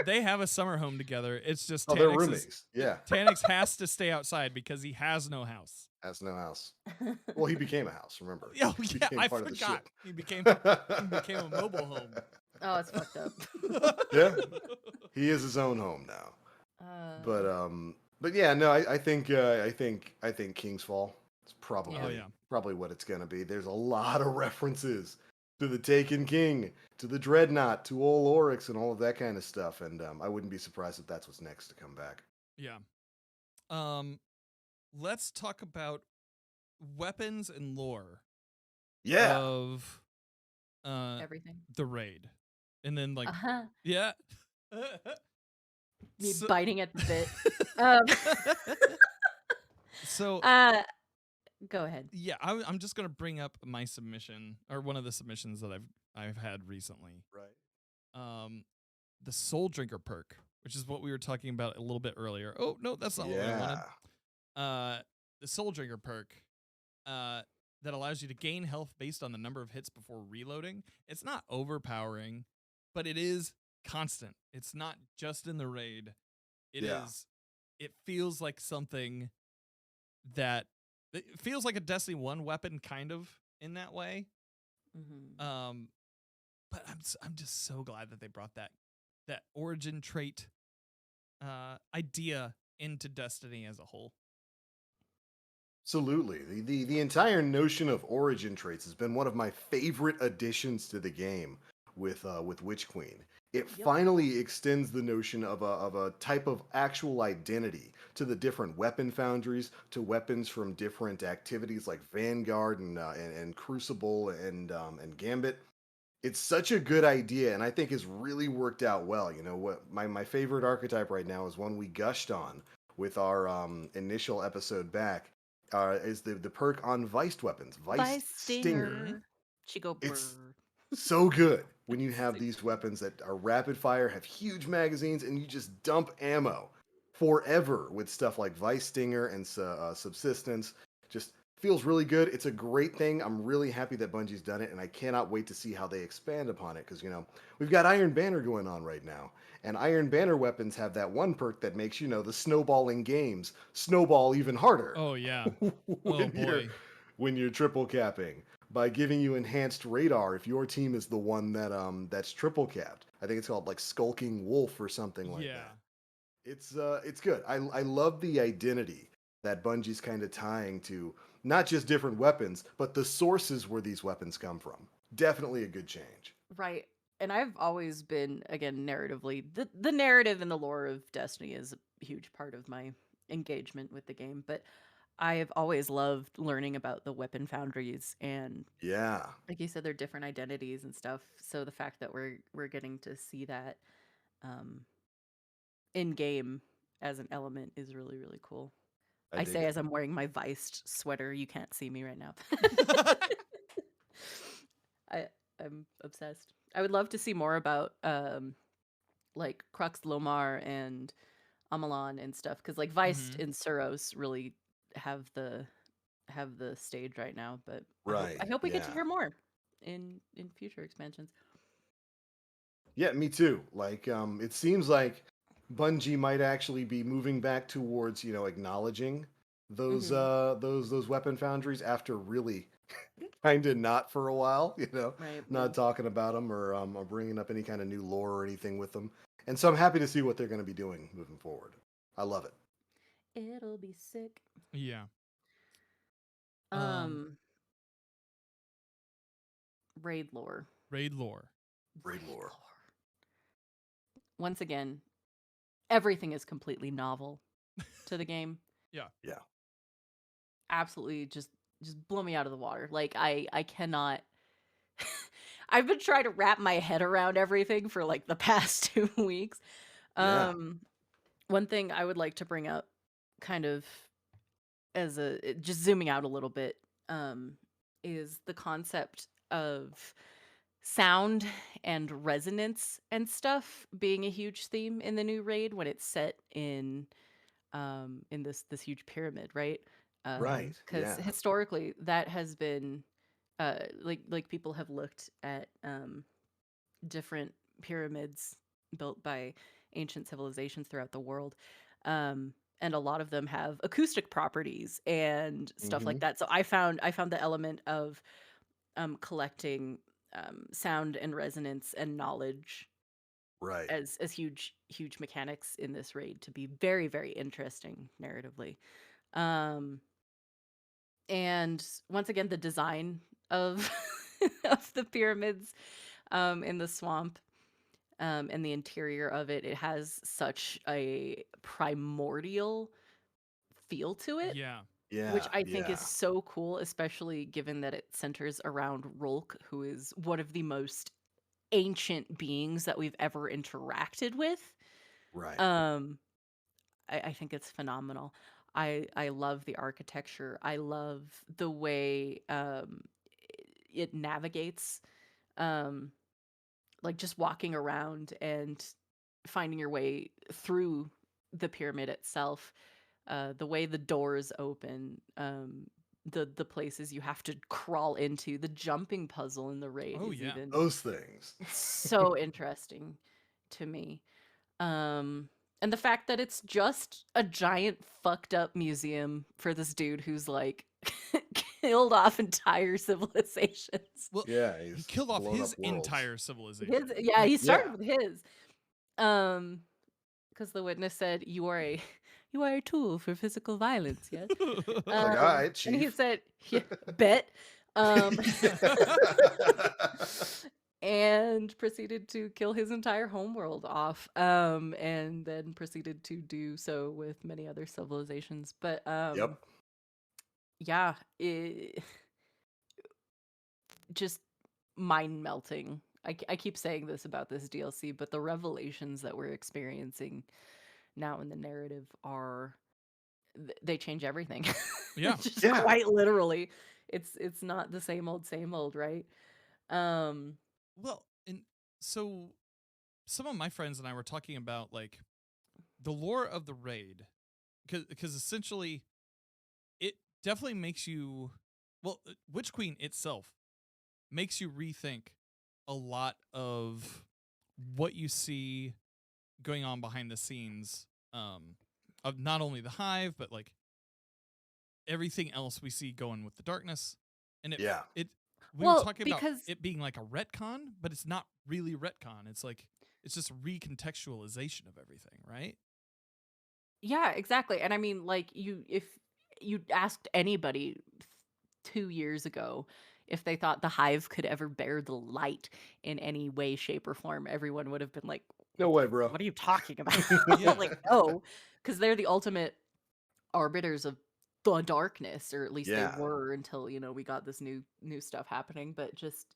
They have a summer home together. It's just Oh, they're Tanix roommates. Yeah, Tanix has to stay outside because he has no house. has no house. Well, he became a house. Remember? Oh He yeah, became I part of the forgot. ship. He became a mobile home. Oh, it's fucked up. Yeah. He is his own home now. But yeah, no, I think King's Fall is probably Oh, yeah. probably what it's gonna be. There's a lot of references to the Taken King, to the Dreadnought, to Ol Oryx, and all of that kind of stuff. And I wouldn't be surprised if that's what's next to come back. Yeah. Let's talk about weapons and lore Yeah. of Everything. the raid. And then like Uh-huh. yeah. Me So- biting at the bit. Um, So go ahead. yeah, I'm just gonna bring up my submission or one of the submissions that I've had recently. Right. The Soul Drinker perk, which is what we were talking about a little bit earlier. Oh no, that's not what I wanted. Yeah. The Soul Drinker perk, that allows you to gain health based on the number of hits before reloading. It's not overpowering, but it is constant. It's not just in the raid. It Yeah. is. It feels like something that It feels like a Destiny 1 weapon, kind of in that way. Mhm. But I'm just so glad that they brought that origin trait idea into Destiny as a whole. Absolutely. The entire notion of origin traits has been one of my favorite additions to the game with Witch Queen. It Yep. finally extends the notion of a type of actual identity to the different weapon foundries, to weapons from different activities like Vanguard and Crucible and Gambit. It's such a good idea, and I think it's really worked out well. You know what? My favorite archetype right now is one we gushed on with our initial episode back. Is the perk on Viced weapons, Viced Vice Stinger. Stinger. She go It's brr. so good when you have So these weapons that are rapid fire, have huge magazines, and you just dump ammo forever with stuff like Vice Stinger and Subsistence. Just feels really good. It's a great thing. I'm really happy that Bungie's done it, and I cannot wait to see how they expand upon it. Because we've got Iron Banner going on right now, and Iron Banner weapons have that one perk that makes the snowballing games snowball even harder. Oh yeah. when Oh you're boy. when you're triple capping by giving you enhanced radar if your team is the one that's triple capped. I think it's called like Skulking Wolf or something like Yeah. that. It's good. I love the identity that Bungie's kind of tying to not just different weapons, but the sources where these weapons come from. Definitely a good change. Right. And I've always been, again, narratively, the narrative and the lore of Destiny is a huge part of my engagement with the game. But I have always loved learning about the weapon foundries and, Yeah. like you said, their different identities and stuff. So the fact that we're getting to see that um, in game as an element is really, really cool. I I dig say it. as I'm wearing my Viced sweater. You can't see me right now. I I'm obsessed. I would love to see more about like Crux Lomar and Amalan and stuff because like Viced Mhm. and Suros really have the stage right now. But Right. I hope we get to Yeah. hear more in future expansions. Yeah, me too. Like, it seems like Bungie might actually be moving back towards, acknowledging Hmm. those weapon foundries after really kind of not for a while, Right. not talking about them or bringing up any kind of new lore or anything with them. And so I'm happy to see what they're going to be doing moving forward. I love it. It'll be sick. Yeah. Um, raid lore. Raid lore. Raid lore. Once again, everything is completely novel to the game. Yeah. Yeah. Absolutely just blow me out of the water. Like I cannot I've been trying to wrap my head around everything for like the past 2 weeks. Yeah. One thing I would like to bring up kind of as just zooming out a little bit is the concept of sound and resonance and stuff being a huge theme in the new raid when it's set in this huge pyramid, right? Right. Because Yeah. historically that has been like people have looked at different pyramids built by ancient civilizations throughout the world. And a lot of them have acoustic properties and stuff Hmm. like that. So I found the element of collecting sound and resonance and knowledge Right. as huge mechanics in this raid to be very, very interesting narratively. Um and once again the design of of the pyramids in the swamp and the interior of it, it has such a primordial feel to it, Yeah. which Yeah. I think is Yeah. so cool, especially given that it centers around Rolk, who is one of the most ancient beings that we've ever interacted with. Right. Um, I think it's phenomenal. I love the architecture. I love the way it navigates. Um, like just walking around and finding your way through the pyramid itself, the way the doors open, the places you have to crawl into, the jumping puzzle in the raid Oh is yeah. even Those things. so interesting to me. Um, and the fact that it's just a giant fucked up museum for this dude who's like killed off entire civilizations. Well, Yeah, he he's killed off blown his up worlds. entire civilization. Yeah, he started Yeah. with his. Because the witness said, "You are a tool for physical violence." Yes. It's like, all right, And he chief. said, "Yeah, bet." Um, and proceeded to kill his entire homeworld off. And then proceeded to do so with many other civilizations. But Yep. yeah, just mind melting. I keep saying this about this DLC, but the revelations that we're experiencing now in the narrative are they change everything. Yeah. Just Yeah. quite literally. It's not the same old, right? Um Well, and so some of my friends and I were talking about like the lore of the raid, because essentially it definitely makes you, well, Witch Queen itself makes you rethink a lot of what you see going on behind the scenes, of not only the hive but like everything else we see going with the darkness. And Yeah. we were Well, talking about because it being like a retcon, but it's not really retcon. It's like it's just recontextualization of everything, right? yeah, exactly. And I mean, like, if you asked anybody 2 years ago if they thought the hive could ever bear the light in any way, shape, or form, everyone would have been like, No way, bro. "What are you talking about?" Yeah. Like, no, because they're the ultimate arbiters of the darkness, or at least they Yeah. were until we got this new stuff happening. But just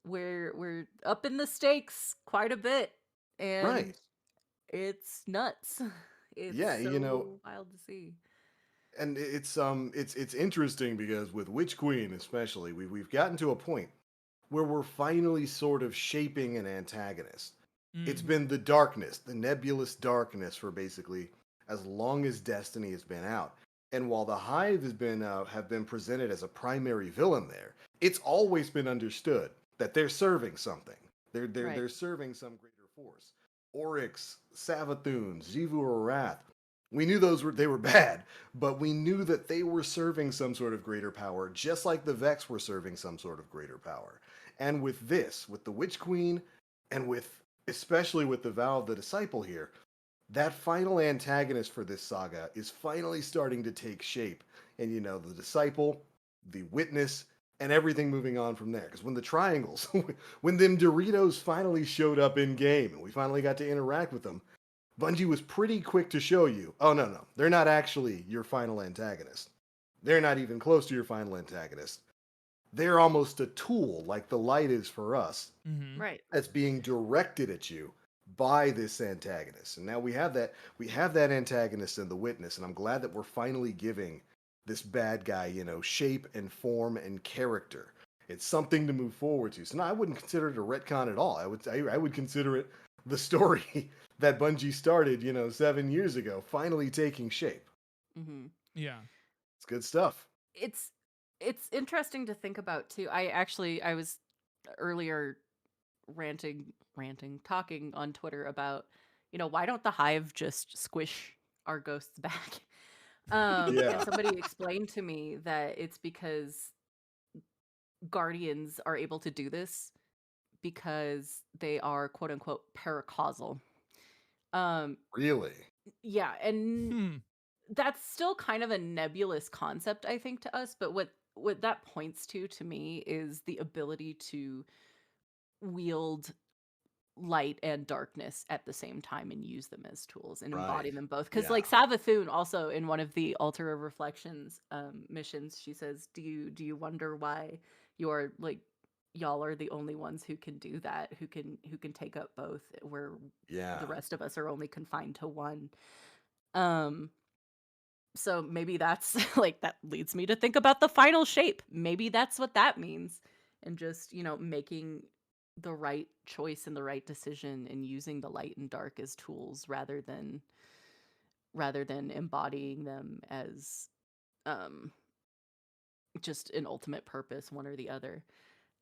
we're up in the stakes quite a bit, and Right. it's nuts. It's Yeah, so wild to see. and it's interesting because with Witch Queen especially, we've gotten to a point where we're finally sort of shaping an antagonist. It's Mhm. been the darkness, the nebulous darkness, for basically as long as Destiny has been out. And while the Hive has been have been presented as a primary villain there, it's always been understood that they're serving something. Right. They're serving some greater force. Oryx, Savathun, Xivu Arath. We knew they were bad, but we knew that they were serving some sort of greater power, just like the Vex were serving some sort of greater power. And with this, with the Witch Queen, and with especially with the Vow of the Disciple here, that final antagonist for this saga is finally starting to take shape. And the Disciple, the Witness, and everything moving on from there. Because when the triangles, when them Doritos finally showed up in game and we finally got to interact with them, Bungie was pretty quick to show you, oh no, they're not actually your final antagonist. They're not even close to your final antagonist. They're almost a tool, like the light is for us, Mhm. Right. that's being directed at you by this antagonist. And now we have that antagonist in the Witness, and I'm glad that we're finally giving this bad guy, shape and form and character. It's something to move forward to. So no, I wouldn't consider it a retcon at all. I would consider it the story that Bungie started, 7 years ago, finally taking shape. Hmm. Yeah. It's good stuff. It's interesting to think about too. I was earlier talking on Twitter about, why don't the Hive just squish our ghosts back? And Yeah. somebody explained to me that it's because Guardians are able to do this because they are quote unquote paracausal. Um, Really? yeah, and Hmm. that's still kind of a nebulous concept, I think, to us. But what that points to me is the ability to wield light and darkness at the same time and use them as tools and embody Right. them both. Because Yeah. like Savathun, also in one of the Altar of Reflections missions, she says, do you wonder why you're like y'all are the only ones who can do that, who can take up both, where Yeah. the rest of us are only confined to one. um so maybe that's like, that leads me to think about the final shape. Maybe that's what that means. And just, making the right choice and the right decision and using the light and dark as tools rather than embodying them as um just an ultimate purpose, one or the other.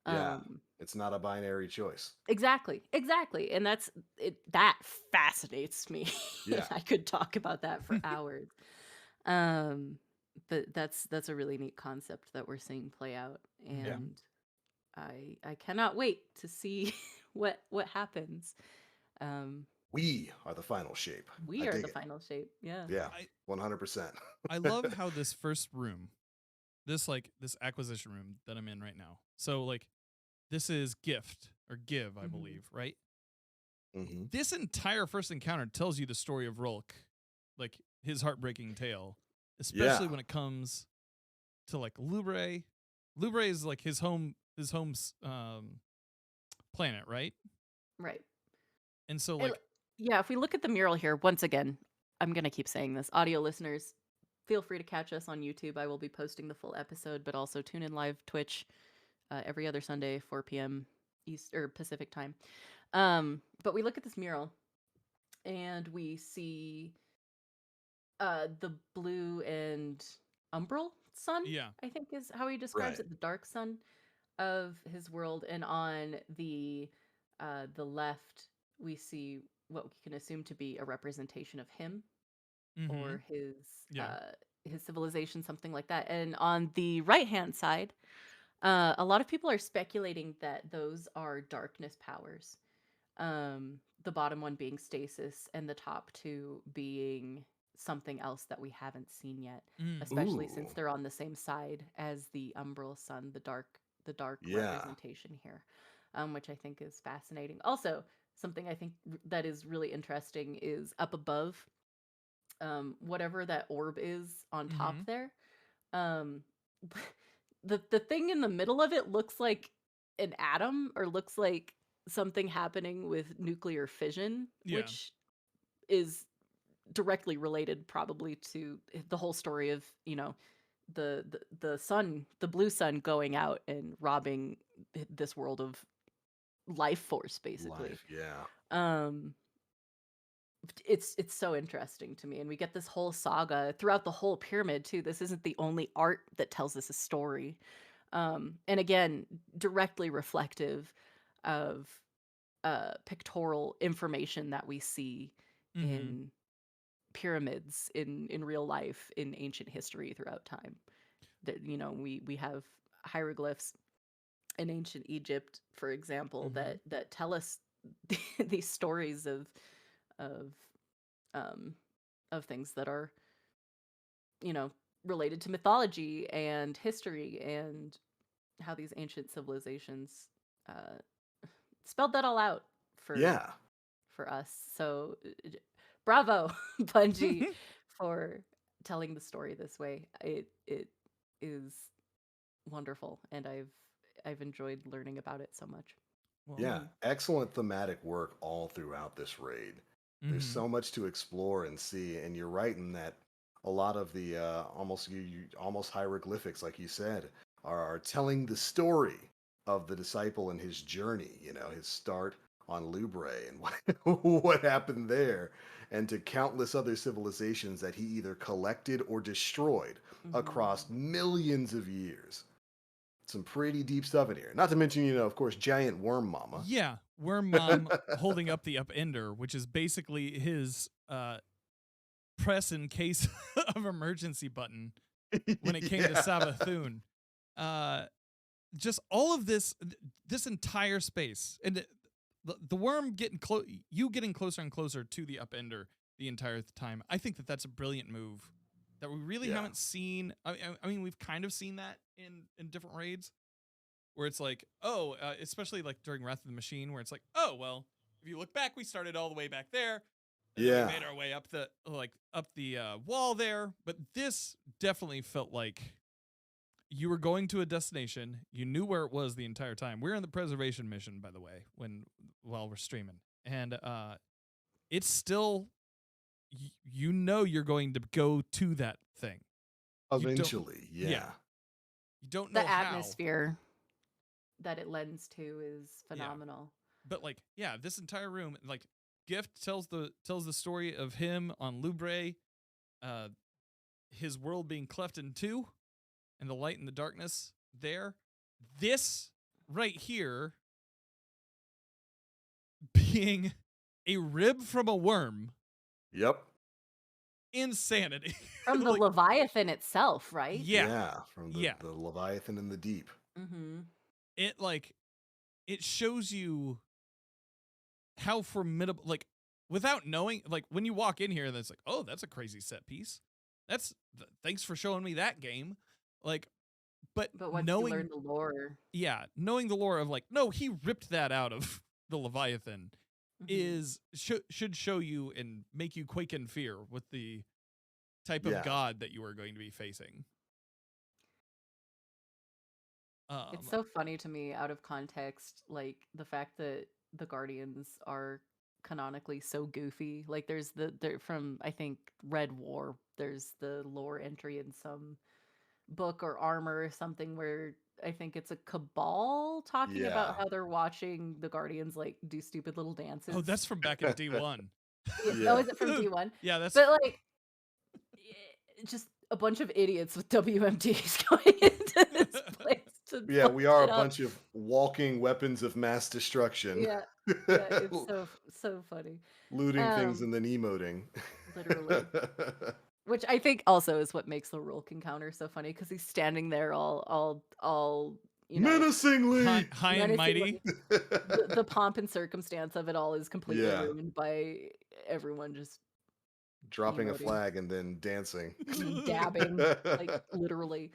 Yeah. Um It's not a binary choice. exactly. And that's it. That fascinates me. Yeah. I could talk about that for hours. Um but that's a really neat concept that we're seeing play out, Yeah. and I cannot wait to see what happens. Um, We are the final shape. we I are dig the it. final shape. Yeah. Yeah, I 100%. I love how this first room, this acquisition room that I'm in right now. So like this is gift or give, I Mhm. believe, right? Hmm. This entire first encounter tells you the story of Rolk, like his heartbreaking tale, especially Yeah. when it comes to like Lubre. Lubre is like his home's planet, right? Right. And so And, like yeah, if we look at the mural here, once again, I'm going to keep saying this. Audio listeners, feel free to catch us on YouTube. I will be posting the full episode, but also tune in live Twitch every other Sunday, 4 p.m. East or Pacific time. But we look at this mural and we see the blue and umbral sun, yeah. I think is how he describes Right. it, the dark sun of his world. And on the left, we see what we can assume to be a representation of him Mm-hmm. or Yeah. his civilization, something like that. And on the right hand side, a lot of people are speculating that those are darkness powers. The bottom one being stasis, and the top two being something else that we haven't seen yet. Mm. Especially Ooh. since they're on the same side as the umbral sun, the dark Yeah. representation here, which I think is fascinating. Also, something I think that is really interesting is up above, whatever that orb is on top Mm-hmm. there. Um, the thing in the middle of it looks like an atom, or looks like something happening with nuclear fission, Yeah. which is directly related probably to the whole story of, the sun, the blue sun going out and robbing this world of life force, basically. Life. Yeah. Um it's so interesting to me, and we get this whole saga throughout the whole pyramid too. This isn't the only art that tells us a story, and again, directly reflective of pictorial information that we see Mm-hmm. in pyramids, in real life, in ancient history throughout time. That, we have hieroglyphs in ancient Egypt, for example, Mm-hmm. that tell us these stories of um of things that are, you know related to mythology and history, and how these ancient civilizations uh spelled that all out for Yeah. us. So bravo, Bungie, for telling the story this way. It is wonderful, and I've enjoyed learning about it so much. Well, Yeah. Excellent thematic work all throughout this raid. There's mm-hmm. so much to explore and see, and you're right in that a lot of the almost hieroglyphics, like you said, are telling the story of the disciple and his journey. His start on Lubre and what happened there, and to countless other civilizations that he either collected or destroyed across Mhm. millions of years. Some pretty deep stuff in here. Not to mention, of course, giant worm mama. Yeah. Worm Mom holding up the upender, which is basically his press in case of emergency button when it came to Yeah. Savathun. Uh, just all of this entire space, and the worm getting getting closer and closer to the upender the entire time. I think that's a brilliant move that we really Yeah. haven't seen. I mean, we've kind of seen that in different raids, where it's like, especially like during Wrath of the Machine, where it's like, oh well, if you look back, we started all the way back there, and then we Yeah. made our way up the wall there. But this definitely felt like you were going to a destination. You knew where it was the entire time. We're in the preservation mission, by the way, while we're streaming, and it's still, you're going to go to that thing. You don't, Eventually. Yeah. you don't know The how, atmosphere that it lends to is Yeah. phenomenal. but like, yeah, this entire room, like, Gift tells the story of him on Lubre, uh, his world being cleft in two, and the light and the darkness there. This right here being a rib from a worm Yep. insanity. From the Like, Leviathan itself, right? yeah, From yeah. the Leviathan in the deep. Mm-hmm. It shows you how formidable, like, without knowing, like, when you walk in here and it's like, oh, that's a crazy set piece. Thanks for showing me that game. Like, but But once you learn the lore, knowing the lore of, like, no, he ripped that out of the Leviathan mhm. should show you and make you quake in fear with the type of Yeah. god that you are going to be facing. It's so funny to me out of context, like the fact that the Guardians are canonically so goofy. Like they're from I think Red War. There's the lore entry in some book or armor or something where I think it's a cabal talking about Yeah. how they're watching the Guardians like do stupid little dances. Oh, that's from back in D1. Oh, Yeah. is it from D1? Yeah, that's But like just a bunch of idiots with WMDs going into this place to Yeah, fuck we are a shit up. bunch of walking weapons of mass destruction. Yeah, yeah, it's so funny. Looting things and Um, then emoting. literally. Which I think also is what makes the Rourke encounter so funny because he's standing there all Menacingly. high and mighty. menacingly. The pomp and circumstance of it all is completely Yeah. ruined by everyone just Dropping a emoting. flag and then dancing. Dabbing, like literally.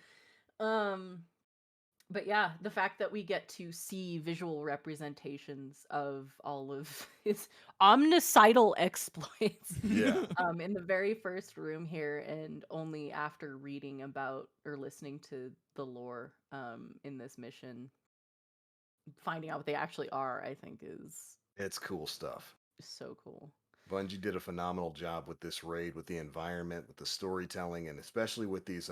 But yeah, the fact that we get to see visual representations of all of his omnicidal exploits Yeah. in the very first room here, and only after reading about or listening to the lore in this mission, finding out what they actually are, I think is It's cool stuff. so cool. Bungie did a phenomenal job with this raid, with the environment, with the storytelling, and especially with these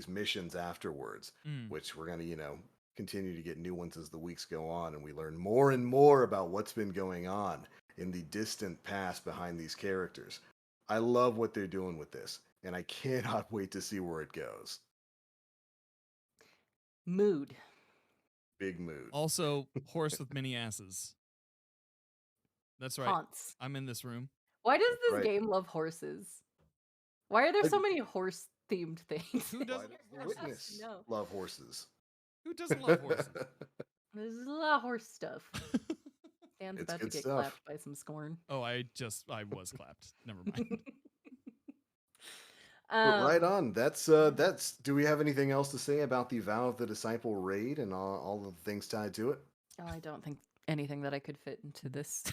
missions afterwards, Mm. which we're gonna continue to get new ones as the weeks go on, and we learn more and more about what's been going on in the distant past behind these characters. I love what they're doing with this, and I cannot wait to see where it goes. Mood. Big mood. Also, horse with many asses. That's right. Haunts. I'm in this room. Why does That's this right. game love horses? Why are there so I- many horse themed things? Who Why doesn't does the love witness No. love horses? Who doesn't love horses? There's a lot of horse stuff. Dan's It's about to good get stuff. clapped by some scorn. Oh, I was clapped. Never mind. But right Um, on. That's do we have anything else to say about the Vow of the Disciple raid and all the things tied to it? oh, I don't think anything that I could fit into this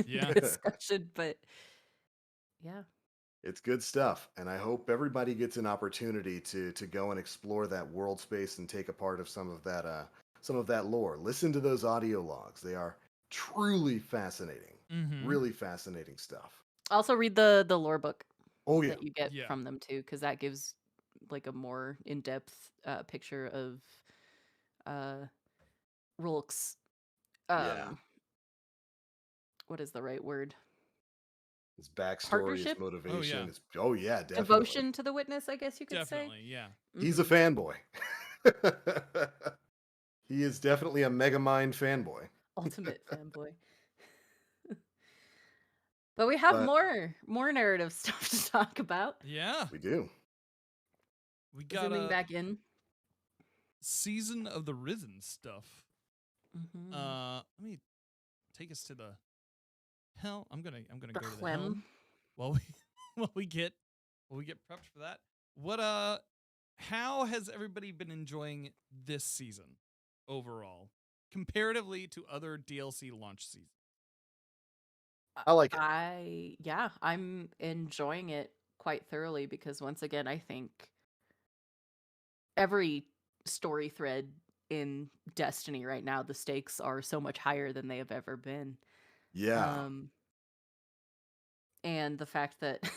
Yeah. discussion, but yeah. It's good stuff, and I hope everybody gets an opportunity to go and explore that world space and take a part of some of that lore. Listen to those audio logs; they are truly fascinating, Mhm. really fascinating stuff. Also read the lore book Oh yeah, that you get Yeah. from them too, because that gives like a more in-depth picture of Rourke's yeah. what is the right word? His backstory, Partnership? his motivation. yeah. His, oh yeah, definitely. Devotion to the witness, I guess you could Definitely, yeah. say. He's a Mhm. fanboy. He is definitely a Megamind fanboy. Ultimate fanboy. But we have But more narrative stuff to talk about. Yeah. we do. We got Zooming a back in. Season of the Risen stuff. Mhm. Let me take us to the hell. I'm gonna The go to the Clem. helm while we while we get prepped for that. What how has everybody been enjoying this season overall comparatively to other DLC launch seasons? I like it. I'm enjoying it quite thoroughly because once again, I think every story thread in Destiny right now, the stakes are so much higher than they have ever been. Yeah. And the fact that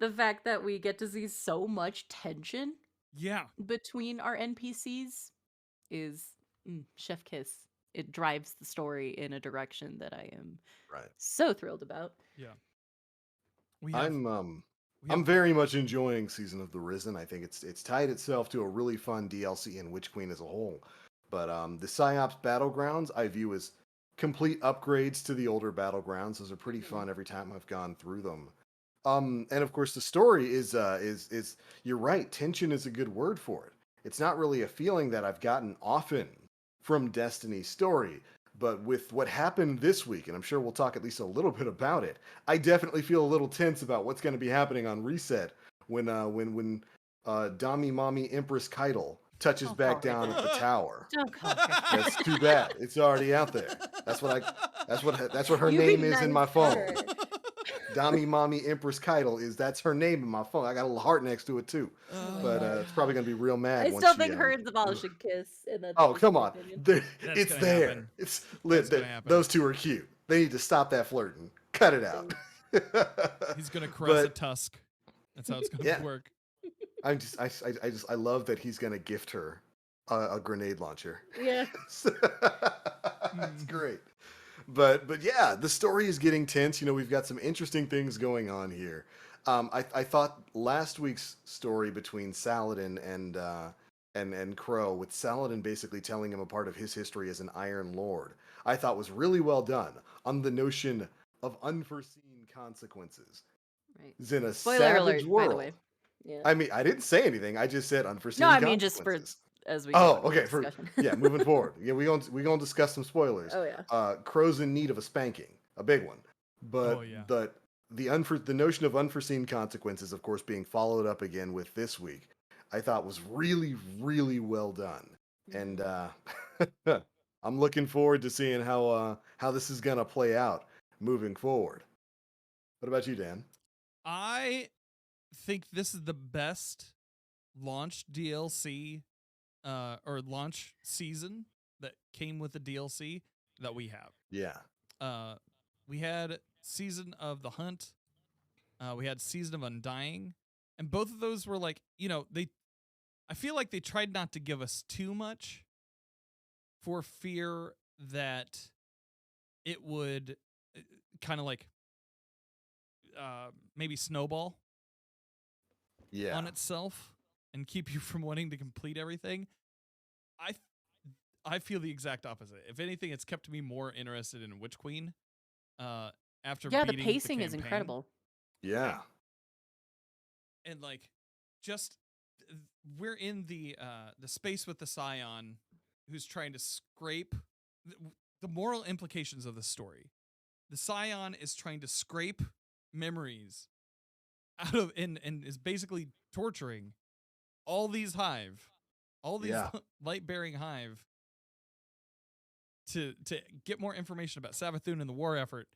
the fact that we get to see so much tension Yeah. between our NPCs is chef kiss. It drives the story in a direction that I am Right. so thrilled about. Yeah. We have I'm very much enjoying Season of the Risen. I think it's tied itself to a really fun DLC in Witch Queen as a whole. But the Psyops Battlegrounds I view as complete upgrades to the older Battlegrounds. Those are pretty fun every time I've gone through them. And of course, the story is you're right. Tension is a good word for it. It's not really a feeling that I've gotten often from Destiny's story, but with what happened this week, and I'm sure we'll talk at least a little bit about it. I definitely feel a little tense about what's going to be happening on Reset when Dami Mommy Empress Keitel touches Don't call back her down at the that. tower. Don't call her That's that. too bad. It's already out there. That's what her You name be is in nice my to phone. her. Dami Mommy Empress Keitel that's her name in my phone. I got a little heart next to it too. Oh But my it's probably God. gonna be real mad I once still she think her and Zavala ugh. should kiss, and that's Oh, just come my on. opinion. That's It's gonna there. happen. It's That's gonna happen. those two are cute. They need to stop that flirting. Cut it out. He's gonna caress a But tusk. That's how it's gonna yeah, work. I love that he's gonna gift her a grenade launcher. Yeah. It's great. But yeah, the story is getting tense. We've got some interesting things going on here. I thought last week's story between Saladin and Crow, with Saladin basically telling him a part of his history as an Iron Lord, I thought was really well done on the notion of unforeseen consequences. Right. Is in a Spoiler savage alert, by the world. way. Yeah. I mean, I didn't say anything. I just said No, unforeseen I mean just for consequences. as we go Oh, on with the okay. discussion. Moving forward. Yeah, we gonna discuss some spoilers. Oh yeah. Crow's in need of a spanking, a big one. Oh But yeah. the notion of unforeseen consequences, of course, being followed up again with this week, I thought was really, really well done. And I'm looking forward to seeing how this is gonna play out moving forward. What about you, Dan? I think this is the best launch DLC or launch season that came with the DLC that we have. Yeah. We had Season of the Hunt, we had Season of Undying, and both of those were like, I feel like they tried not to give us too much for fear that it would kind of like maybe snowball Yeah. on itself and keep you from wanting to complete everything. I feel the exact opposite. If anything, it's kept me more interested in Witch Queen. After Yeah, the beating pacing is campaign. incredible. Yeah. And like, just we're in the space with the Scion, who's trying to scrape the moral implications of the story. The Scion is trying to scrape memories out of and is basically torturing all these Yeah. light bearing hive to get more information about Savathun and the war effort.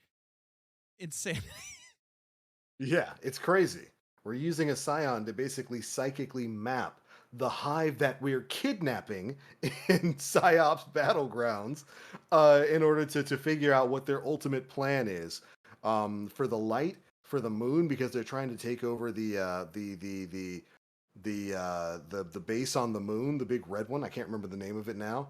Insanity. Yeah, it's crazy. We're using a scion to basically psychically map the hive that we're kidnapping in Psyops battlegrounds in order to figure out what their ultimate plan is for the light, for the moon, because they're trying to take over the base on the moon, the big red one. I can't remember the name of it now.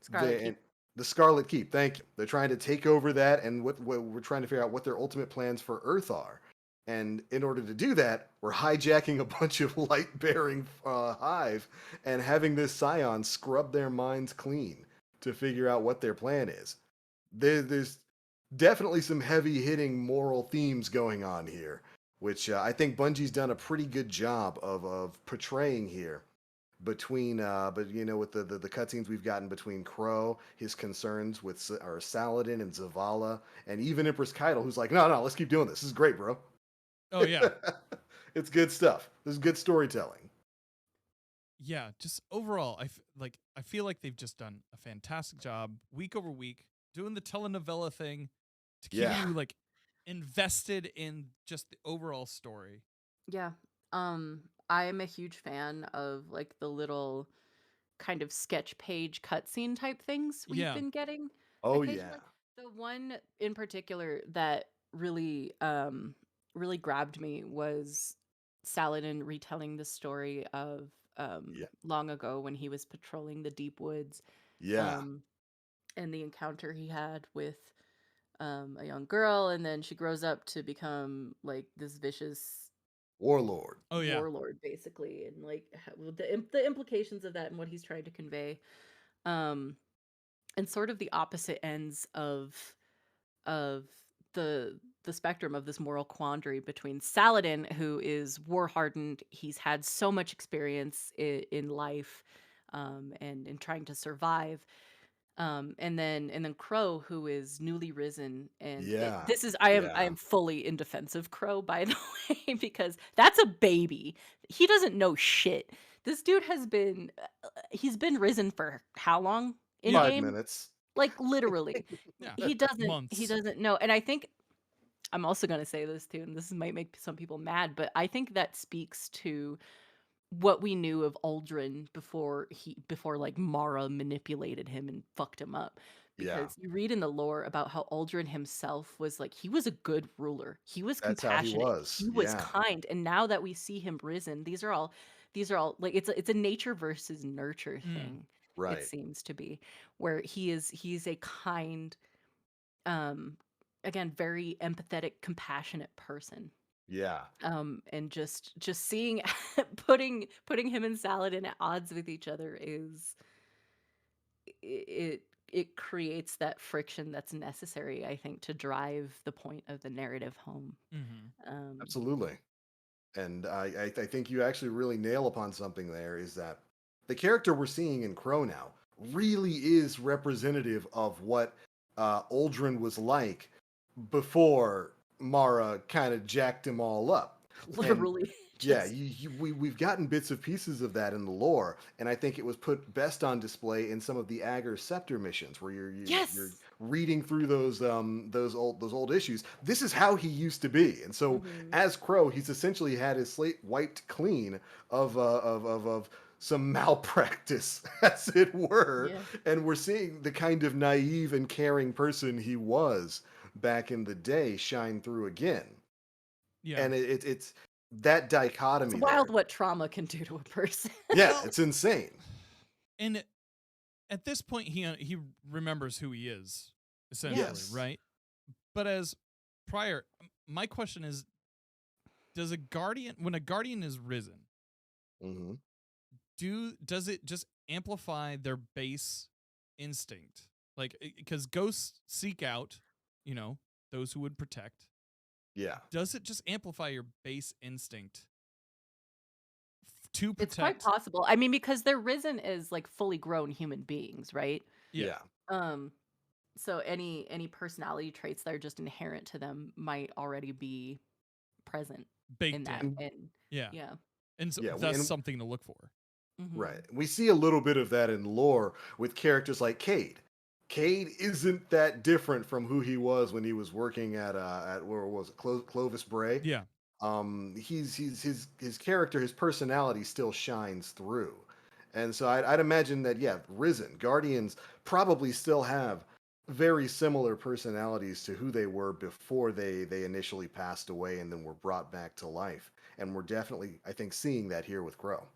Scarlet And Keep. the Scarlet Keep. Thank you. They're trying to take over that, and what we're trying to figure out what their ultimate plans for Earth are. And in order to do that, we're hijacking a bunch of light-bearing hive and having this scion scrub their minds clean to figure out what their plan is. There's definitely some heavy-hitting moral themes going on here, which I think Bungie's done a pretty good job of portraying here between with the cutscenes we've gotten between Crow, his concerns with Saladin and Zavala, and even Empress Keitel, who's like, no, let's keep doing this. This is great, bro. Oh yeah. It's good stuff. This is good storytelling. Yeah, just overall, I feel like they've just done a fantastic job week over week doing the telenovela thing to keep Yeah. you like invested in just the overall story. Yeah. I am a huge fan of like the little kind of sketch page cutscene type things we've Yeah. been getting Oh occasionally. yeah. The one in particular that really grabbed me was Saladin retelling the story of Yeah. long ago when he was patrolling the deep woods, Yeah. and the encounter he had with a young girl, and then she grows up to become like this vicious Warlord. Oh yeah. warlord, basically, and like the implications of that and what he's trying to convey, um, and sort of the opposite ends of the the spectrum of this moral quandary between Saladin, who is war hardened, he's had so much experience in life, and in trying to survive, and then Crow, who is newly risen, and Yeah. this is I am fully in defense of Crow, by the way, because that's a baby. He doesn't know shit. This dude has been he's been risen for how long in Yeah. 5 game? minutes. Like literally. Yeah. He doesn't Months. know. And I think I'm also going to say this too, and this might make some people mad, but I think that speaks to what we knew of Aldrin before like Mara manipulated him and fucked him up. Yeah. Because you read in the lore about how Aldrin himself was like, he was a good ruler. He was That's how he compassionate. was. He was Yeah. kind. And now that we see him risen, these are all like it's a nature versus nurture thing. Right. It seems to be where he's a kind, um again, very empathetic, compassionate person. Yeah. And just seeing putting him and Saladin at odds with each other is it creates that friction that's necessary, I think, to drive the point of the narrative home. Absolutely. And I think you actually really nail upon something there, is that the character we're seeing in Crow now really is representative of what Aldrin was like before Mara kind of jacked him all up. And Literally. yeah, Just we've gotten bits of pieces of that in the lore, and I think it was put best on display in some of the Agar Scepter missions, where you're yes. reading through those old issues. This is how he used to be, and so Mhm. as Crow, he's essentially had his slate wiped clean of some malpractice, as it were, Yeah. and we're seeing the kind of naive and caring person he was back in the day shine through again. Yeah. And it's that dichotomy It's wild there. what trauma can do to a person. Yeah, Well- it's insane. And at this point, he remembers who he is, essentially, Yes. right? But as prior, my question is, when a guardian is risen, Hmm. does it just amplify their base instinct? Like, because ghosts seek out, those who would protect. Yeah. Does it just amplify your base instinct to It's quite protect? possible. I mean, because they're risen as like fully grown human beings, right? Yeah. So any personality traits that are just inherent to them might already be present Baked in that. in. And Yeah. yeah. And so Yeah, that's something to look for. Mhm. Right. We see a little bit of that in lore with characters like Cade. Cade isn't that different from who he was when he was working at where was it, Clovis Bray. Yeah. He's his character, his personality still shines through, and so I'd imagine that Risen Guardians probably still have very similar personalities to who they were before they initially passed away and then were brought back to life, and we're definitely, I think, seeing that here with Crow.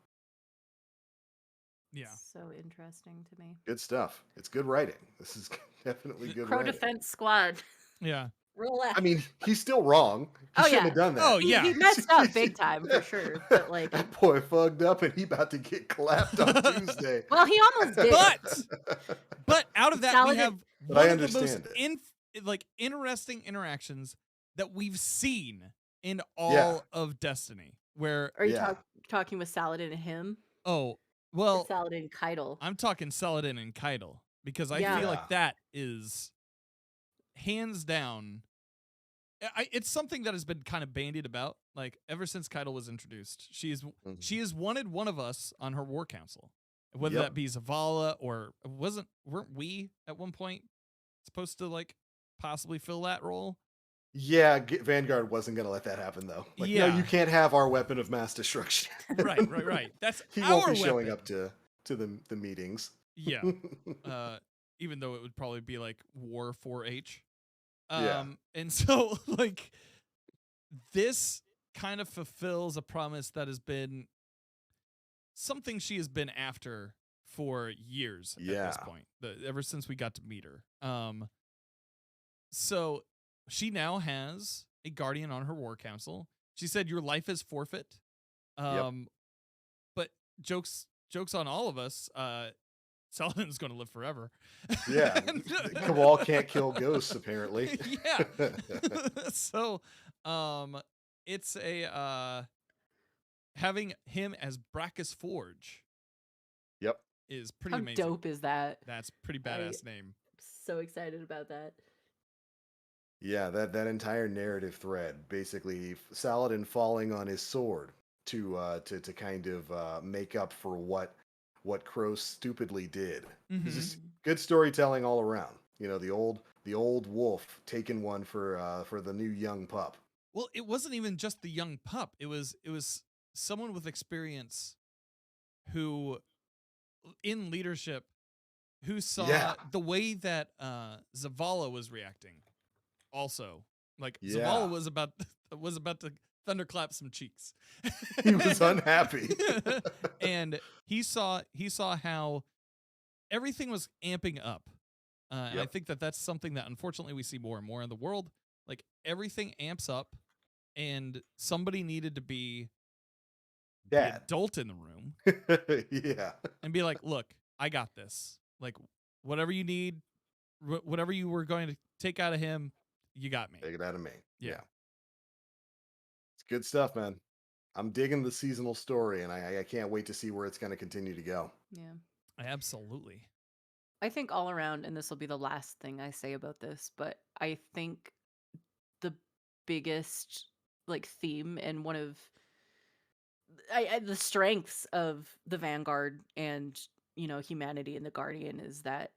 Yeah. So interesting to me. Good stuff. It's good writing. This is definitely good Crow writing. Defense Squad. Yeah. Relax. I mean, he's still wrong. He Oh, shouldn't yeah. have done that. Oh, He yeah. messed up big time for sure. But like, That boy fucked up and he about to get clapped on Tuesday. well, he almost did. But out of that, we Saladin- have But I one of the most understand interesting interactions that we've seen in all Yeah. of Destiny. Where Are you Yeah. talking with Saladin and him? oh Or well, Saladin and Keitel? I'm talking Saladin and Keitel, because I Yeah. feel Yeah. like that is hands down. It's something that has been kind of bandied about, like ever since Keitel was introduced. She has wanted one of us on her war council, whether Yep. that be Zavala or weren't we at one point supposed to like possibly fill that role? Yeah, Vanguard wasn't going to let that happen, though. Like, no, Yeah. you can't have our weapon of mass destruction. Right. That's He our won't be showing weapon. up to the meetings. Yeah. Even though it would probably be like War 4H. Yeah. And so like this kind of fulfills a promise that has been something she has been after for years at this Yeah. point. Ever since we got to meet her. So she now has a guardian on her war council. She said your life is forfeit. Yep. But jokes on all of us. Saladin's going to live forever. Yeah, Cabal can't kill ghosts apparently. Yeah. So, it's a having him as Brackus Forge Yep. is pretty How amazing. dope is that? That's pretty badass name. So excited about that. Yeah, that entire narrative thread, basically Saladin falling on his sword to kind of make up for what Crow stupidly did. Mhm. It's just good storytelling all around. You know, the old wolf taking one for the new young pup. Well, it wasn't even just the young pup. It was someone with experience who in leadership who saw Yeah. the way that Zavala was reacting. Also, like Yeah. Zavala was about to thunderclap some cheeks. He was unhappy. And he saw how everything was amping up. And I Yep. think that that's something that unfortunately we see more and more in the world. Like everything amps up, and somebody needed to be the Dad. adult in the room Yeah. and be like, "Look, I got this. Like whatever you need, whatever you were going to take out of him, you got me." Take it out of me. Yeah. It's good stuff, man. I'm digging the seasonal story, and I can't wait to see where it's going to continue to go. Yeah. Absolutely. I think all around, and this will be the last thing I say about this, but I think the biggest like theme and one of the strengths of the Vanguard and humanity and the Guardian is that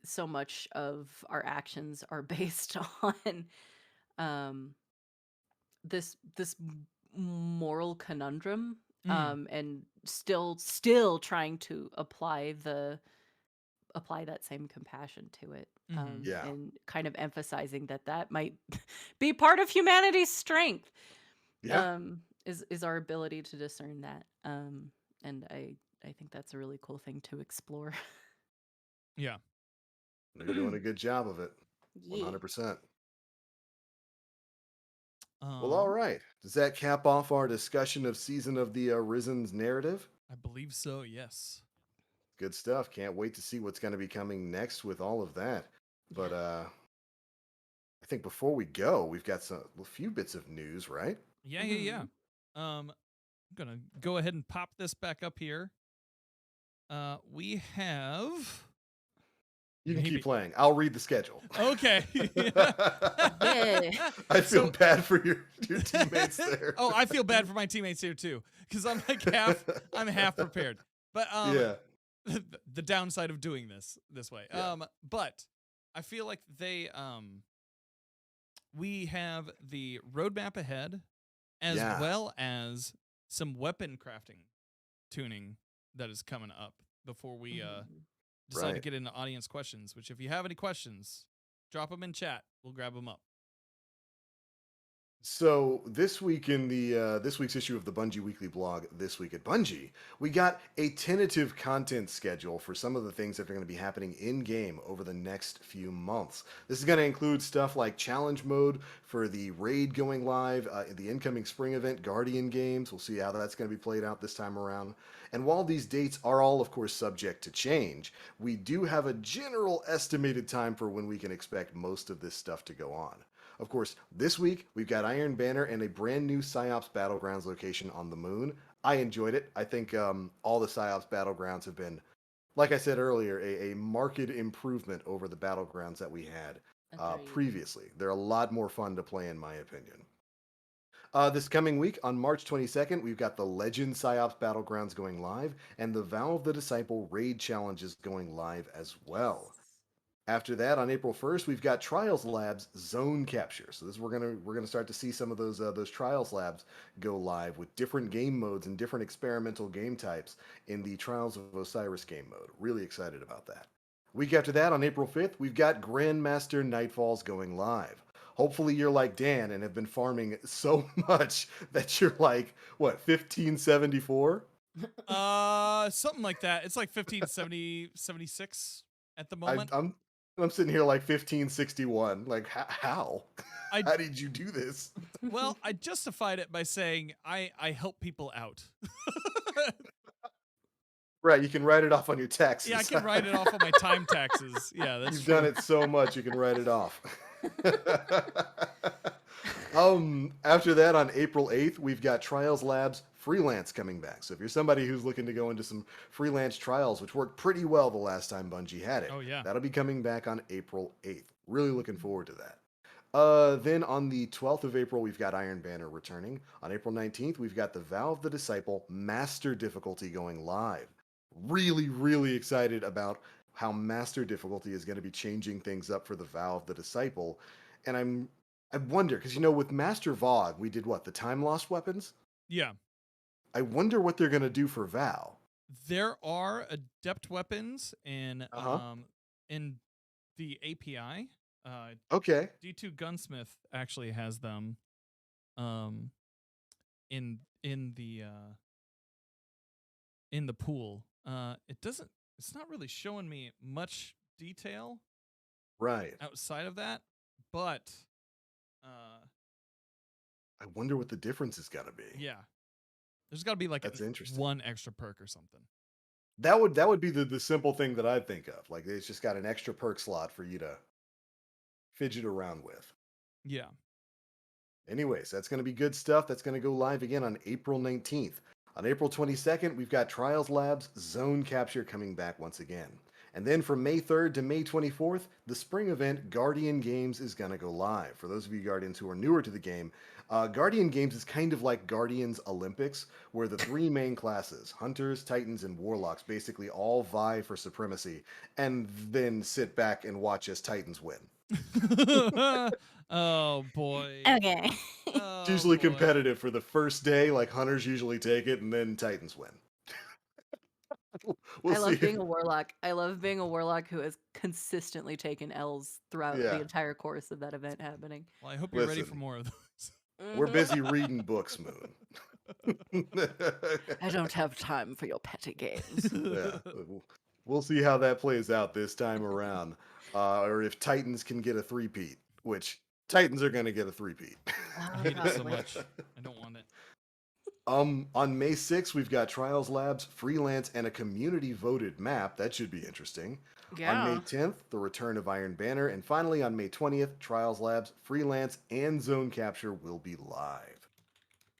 so much of our actions are based on um this moral conundrum, and still trying to apply that same compassion to it, Yeah. and kind of emphasizing that might be part of humanity's strength, Yeah. is our ability to discern that, and I think that's a really cool thing to explore. Yeah. They're doing a good job of it. Yeah. 100%. Well, all Um, right. Does that cap off our discussion of Season of the Arisen's narrative? I believe so. Yes. Good stuff. Can't wait to see what's going to be coming next with all of that. But I think before we go, we've got a few bits of news, right? Yeah. Yeah. I'm gonna go ahead and pop this back up here. We have. You can Maybe- keep playing. I'll read the schedule. Okay. Yeah. I feel So- bad for your teammates there. Oh, I feel bad for my teammates here too, because I'm like I'm half prepared. But Yeah. the downside of doing this way. Yeah. But I feel like we have the roadmap ahead, as Yeah. well as some weapon crafting tuning that is coming up before we decide to Right. get into audience questions. Which, if you have any questions, drop them in chat. We'll grab them up. So this week in the this week's issue of the Bungie Weekly blog, This Week at Bungie, we got a tentative content schedule for some of the things that are going to be happening in game over the next few months. This is going to include stuff like challenge mode for the raid going live, the incoming spring event, Guardian games. We'll see how that's going to be played out this time around. And while these dates are all, of course, subject to change, we do have a general estimated time for when we can expect most of this stuff to go on. Of course, this week we've got Iron Banner and a brand new PsyOps Battlegrounds location on the moon. I enjoyed it. I think all the PsyOps Battlegrounds have been, like I said earlier, a marked improvement over the Battlegrounds that we had Agreed. previously. They're a lot more fun to play, in my opinion. This coming week, on March 22nd, we've got the Legend PsyOps Battlegrounds going live, and the Valve the Disciple Raid Challenges going live as well. After that, on April 1st, we've got Trials Labs Zone Capture. So this we're gonna start to see some of those Trials Labs go live with different game modes and different experimental game types in the Trials of Osiris game mode. Really excited about that. Week after that, on April 5th, we've got Grandmaster Nightfalls going live. Hopefully you're like Dan and have been farming so much that you're like, what, 1574? Something like that. It's like 1570, 76 at the moment. I'm sitting here like 1561. Like, how? How did you do this? Well, I justified it by saying I help people out. Right, you can write it off on your taxes. Yeah, I can write it off on my time taxes. Yeah, that's You've true. done it so much, you can write it off. After that, on April 8th, we've got Trials Labs Freelance coming back. So if you're somebody who's looking to go into some freelance trials, which worked pretty well the last time Bungie had it, Oh, yeah. that'll be coming back on April 8th. Really looking forward to that. Then on the 12th of April, we've got Iron Banner returning. On April 19th, we've got the Vow of the Disciple Master difficulty going live. Really, really excited about how Master difficulty is going to be changing things up for the Vow of the Disciple. And I wonder, because with Master VOD, we did what? The time lost weapons? Yeah. I wonder what they're going to do for Vow. There are adept weapons in Uh-huh. in the API. Okay. D2 Gunsmith actually has them in the pool. It's not really showing me much detail Right. outside of that, but I wonder what the difference is going to be. yeah. There's got to be like That's interesting. one extra perk or something. That would be the simple thing that I'd think of. Like it's just got an extra perk slot for you to fidget around with. Yeah. Anyways, that's going to be good stuff. That's going to go live again on April 19th. On April 22nd, we've got Trials Labs Zone Capture coming back once again. And then from May 3rd to May 24th, the spring event Guardian Games is going to go live. For those of you Guardians who are newer to the game, Guardian Games is kind of like Guardians Olympics, where the three main classes, Hunters, Titans, and Warlocks, basically all vie for supremacy, and then sit back and watch as Titans win. Oh boy. Okay. Oh, It's usually boy. competitive for the first day, like Hunters usually take it, and then Titans win. I love being a warlock. I love being a warlock who has consistently taken L's throughout Yeah. the entire course of that event happening. Well, I hope you're ready for Listen. more of those. We're busy reading books, Moon. I don't have time for your petty games. Yeah. We'll see how that plays out this time around. Or if Titans can get a three-peat, which Titans are going to get a three-peat. I hate it so much. I don't want it. On May 6th, we've got Trials Labs, Freelance, and a community-voted map. That should be interesting. Yeah. On May 10th, the return of Iron Banner. And finally, on May 20th, Trials Labs, Freelance, and Zone Capture will be live.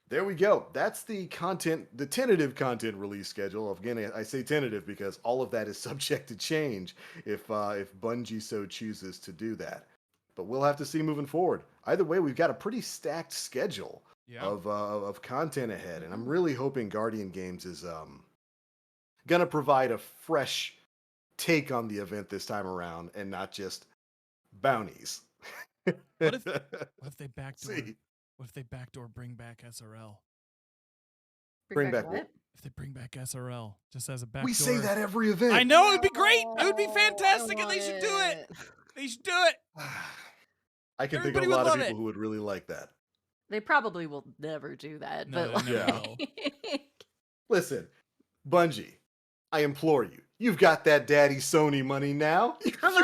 There we go. That's the tentative content release schedule. Again, I say tentative because all of that is subject to change if Bungie so chooses to do that. But we'll have to see moving forward. Either way, we've got a pretty stacked schedule of content ahead, and I'm really hoping Guardian Games is gonna provide a fresh take on the event this time around, and not just bounties. What if they backdoor? See. What if they backdoor bring back SRL? Bring back what? If they bring back SRL just as a backdoor. We say that every event. I know, it'd be great. It would be fantastic, and they should do it. They should do it. I can Everybody think of a would lot of love people it. who would really like that. They probably will never do that. No, but they never like, Listen, Bungie, I implore you. You've got that daddy Sony money now. Come You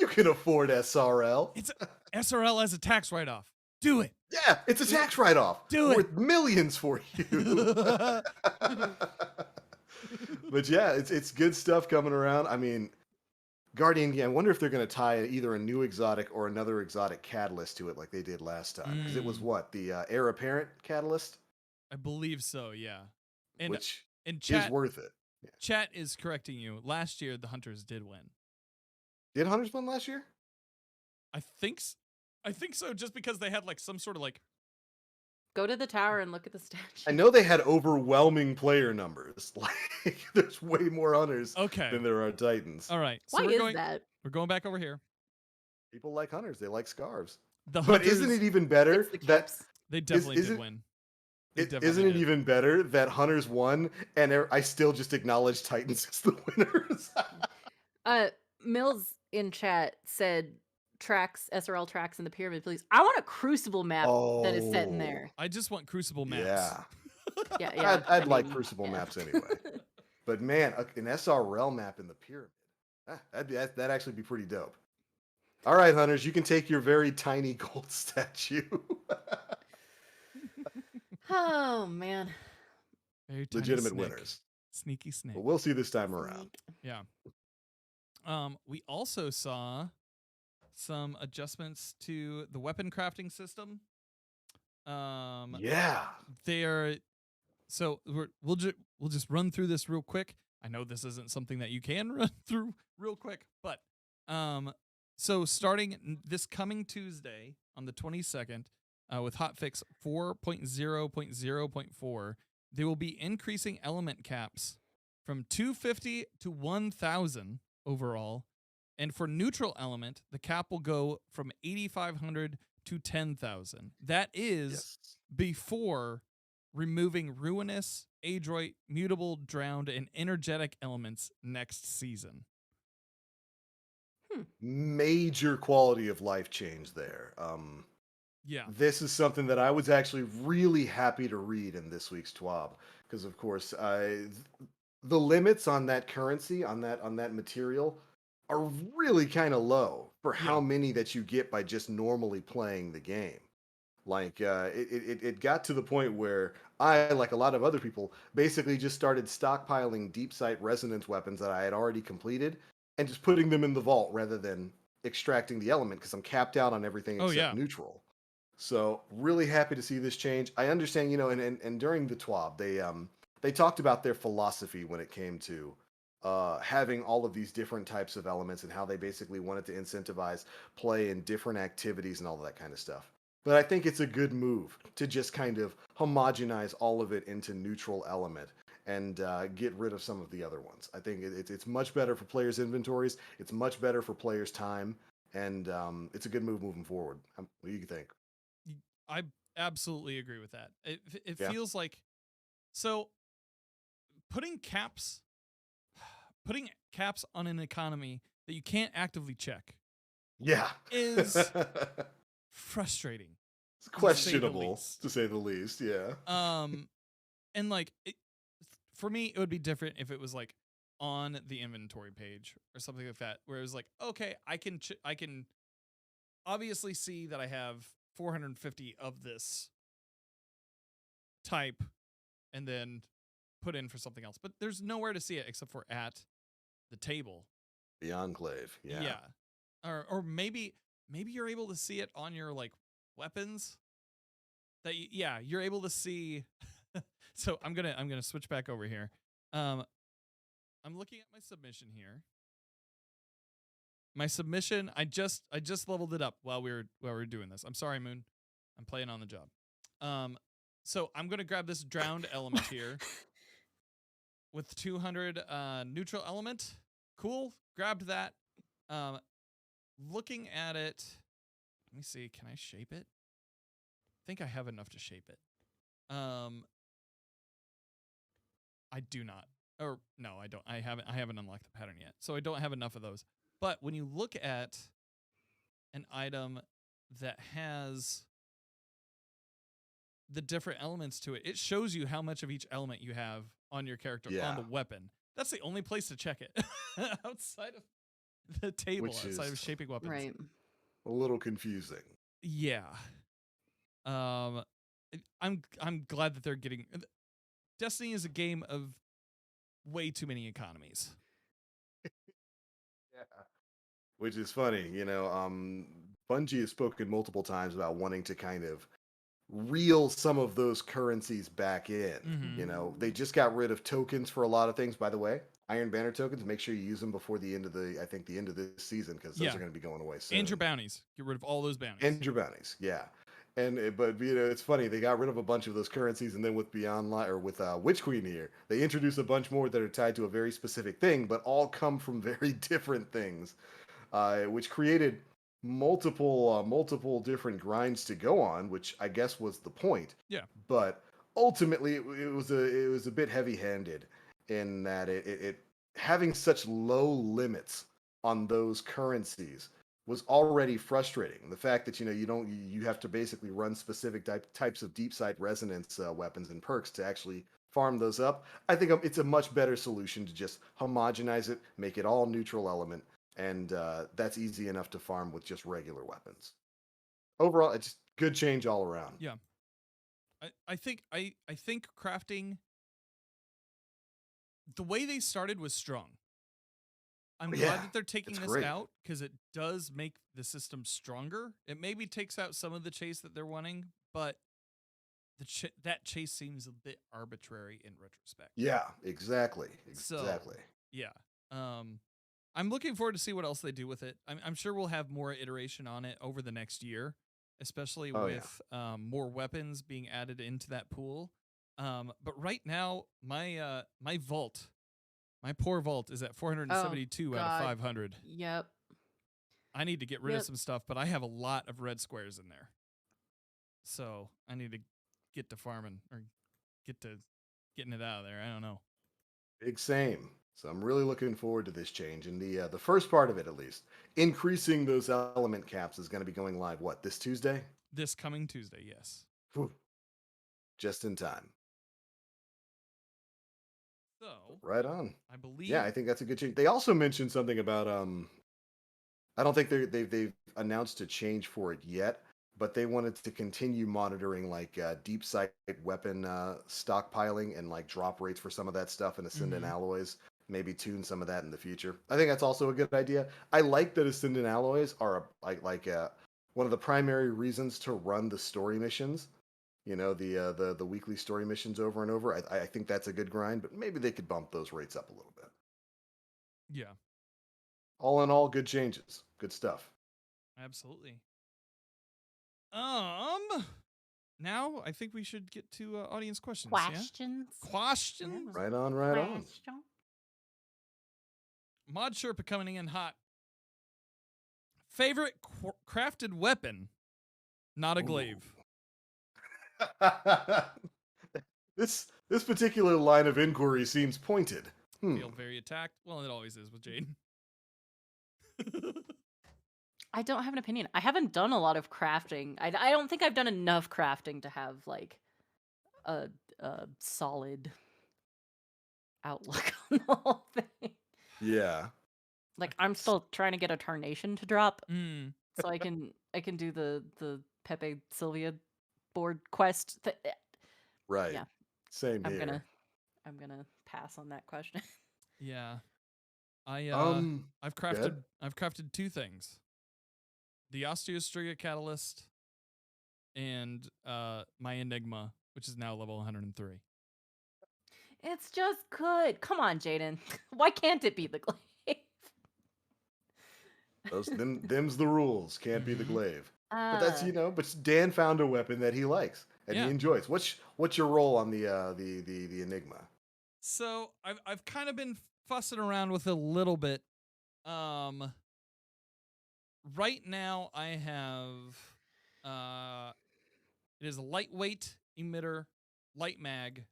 can on. afford SRL. It's SRL as a tax write-off. Do it. Yeah, it's a tax write-off. Do it. Worth millions for you. But yeah, it's good stuff coming around. I mean, Guardian, I wonder if they're going to tie either a new exotic or another exotic catalyst to it like they did last time. Because it was what? The Heir Apparent catalyst? I believe so, yeah. And Which and is chat worth it. Yeah. chat is correcting you. Last year the Hunters did win. Did Hunters win last year? I think so, just because they had like some sort of like go to the tower and look at the statue. I know they had overwhelming player numbers. Like, there's way more Hunters okay. than there are Titans. All right. So Why we're is going that? we're going back over here. People like Hunters. They like scarves. The But Hunters, isn't it even better It's the that caps. they definitely isn't- did win. They isn't definitely it did. even better that Hunters won and I still just acknowledge Titans as the winners? Mills in chat said SRL tracks in the pyramid, please. I want a Crucible map that is set in there. I just want Crucible maps. Yeah. Yeah. I'd I like mean, Crucible yeah. maps anyway. But man, an SRL map in the pyramid. That'd actually be pretty dope. All right, Hunters, you can take your very tiny gold statue. Oh man. Very tiny Legitimate snake. winners. Sneaky snake. But we'll see this time around. Sneak. Yeah. We also saw some adjustments to the weapon crafting system. Yeah. They are so we'll just run through this real quick. I know this isn't something that you can run through real quick, but so starting this coming Tuesday on the 22nd, with hotfix 4.0.0.4, they will be increasing element caps from 250 to 1,000 overall, and for neutral element, the cap will go from 8,500 to 10,000. That is Yes. before removing ruinous, adroit, mutable, drowned, and energetic elements next season. Major quality of life change there. Yeah. This is something that I was actually really happy to read in this week's TWAB because, of course, the limits on that currency on that material are really kind of low for how many that you get by just normally playing the game. Like it got to the point where I, like a lot of other people, basically just started stockpiling deep sight resonance weapons that I had already completed and just putting them in the vault rather than extracting the element because I'm capped out on everything Oh, except yeah. neutral. So really happy to see this change. I understand, and during the TWAB, they talked about their philosophy when it came to having all of these different types of elements and how they basically wanted to incentivize play in different activities and all that kind of stuff. But I think it's a good move to just kind of homogenize all of it into neutral element and get rid of some of the other ones. I think it's much better for players' inventories. It's much better for players' time, and it's a good move moving forward. What do you think? I absolutely agree with that. It Yeah. feels like so putting caps on an economy that you can't actively check Yeah. is frustrating. It's questionable, to say the least. Yeah. And like for me, it would be different if it was like on the inventory page or something like that, where it was like, okay, I can obviously see that I have 450 of this type, and then put in for something else. But there's nowhere to see it except for at the table. The Enclave. Yeah. Yeah. Or maybe you're able to see it on your like weapons. That you're able to see. So I'm gonna switch back over here. I'm looking at my submission here. My submission, I just leveled it up while we were doing this. I'm sorry, Moon. I'm playing on the job. So I'm gonna grab this drowned element here with 200 neutral element. Cool. Grabbed that. Looking at it, let me see. Can I shape it? I think I have enough to shape it. I do not. Or no, I don't. I haven't unlocked the pattern yet. So I don't have enough of those. But when you look at an item that has the different elements to it, it shows you how much of each element you have on your character on the weapon. That's the only place to check it outside of the table, Which outside of is shaping weapons. Right. a little confusing. Yeah. I'm glad that they're getting. Destiny is a game of way too many economies. Yeah. Which is funny, Bungie has spoken multiple times about wanting to kind of reel some of those currencies back in. Mhm. They just got rid of tokens for a lot of things, by the way. Iron Banner tokens, make sure you use them before the end of the end of this season, because those are going to be going away soon. And your bounties. Get rid of all those bounties. And your bounties, yeah. But it's funny, they got rid of a bunch of those currencies, and then with Beyond Light, or with Witch Queen here, they introduce a bunch more that are tied to a very specific thing, but all come from very different things, which created multiple different grinds to go on, which I guess was the point. Yeah. But ultimately, it was a bit heavy-handed in that it having such low limits on those currencies was already frustrating. The fact that you have to basically run specific types of deep sight resonance weapons and perks to actually farm those up. I think it's a much better solution to just homogenize it, make it all neutral element, and that's easy enough to farm with just regular weapons. Overall, it's good change all around. Yeah. I think crafting the way they started was strong. I'm Yeah, glad that they're taking it's this great. out because it does make the system stronger. It maybe takes out some of the chase that they're wanting, but that chase seems a bit arbitrary in retrospect. Yeah, exactly. So, Exactly. yeah. I'm looking forward to see what else they do with it. I'm sure we'll have more iteration on it over the next year, especially Oh, yeah. with more weapons being added into that pool. But right now, my vault, my poor vault, is at 472 out of God. 500. Yep. I need to get rid of Yep. some stuff, but I have a lot of red squares in there, so I need to get to farming or get to getting it out of there. I don't know. Big same. So I'm really looking forward to this change. And the first part of it, at least, increasing those element caps is going to be going live, what, this Tuesday? This coming Tuesday, yes. Whew. Just in time. So Right on. I believe. Yeah, I think that's a good change. They also mentioned something about I don't think they've announced a change for it yet, but they wanted to continue monitoring like deep sight weapon stockpiling and like drop rates for some of that stuff in Ascendant Mhm. alloys. Maybe tune some of that in the future. I think that's also a good idea. I like that Ascendant alloys are one of the primary reasons to run the story missions. You know, the weekly story missions over and over. I think that's a good grind, but maybe they could bump those rates up a little bit. Yeah, All in all, good changes. Good stuff. absolutely. Now I think we should get to audience questions. Questions. Yeah? Questions. Yeah. Right on, right on. Question. Mod Sherpa coming in hot. Favorite crafted weapon? Not a glaive. This particular line of inquiry seems pointed. Feel very attacked. Well, it always is with Jade. I don't have an opinion. I haven't done a lot of crafting. I don't think I've done enough crafting to have like a solid outlook on the whole thing. Yeah. Like I'm still trying to get a Tarnation to drop Mm. so I can do the Pepe Sylvia board quest. Right. Yeah. Same I'm here. gonna pass on that question. Yeah. I've Go ahead. crafted two things. The Osteostriga Catalyst and my Enigma, which is now level 103. It's just good. Come on, Jaden. Why can't it be the glaive? Them's the rules. Can't be the Mhm. glaive. But that's Uh, but Dan found a weapon that he likes and Yeah. he enjoys. What's your role on the Enigma? So I've kind of been fussing around with it a little bit. Right now I have it is a lightweight emitter, light mag,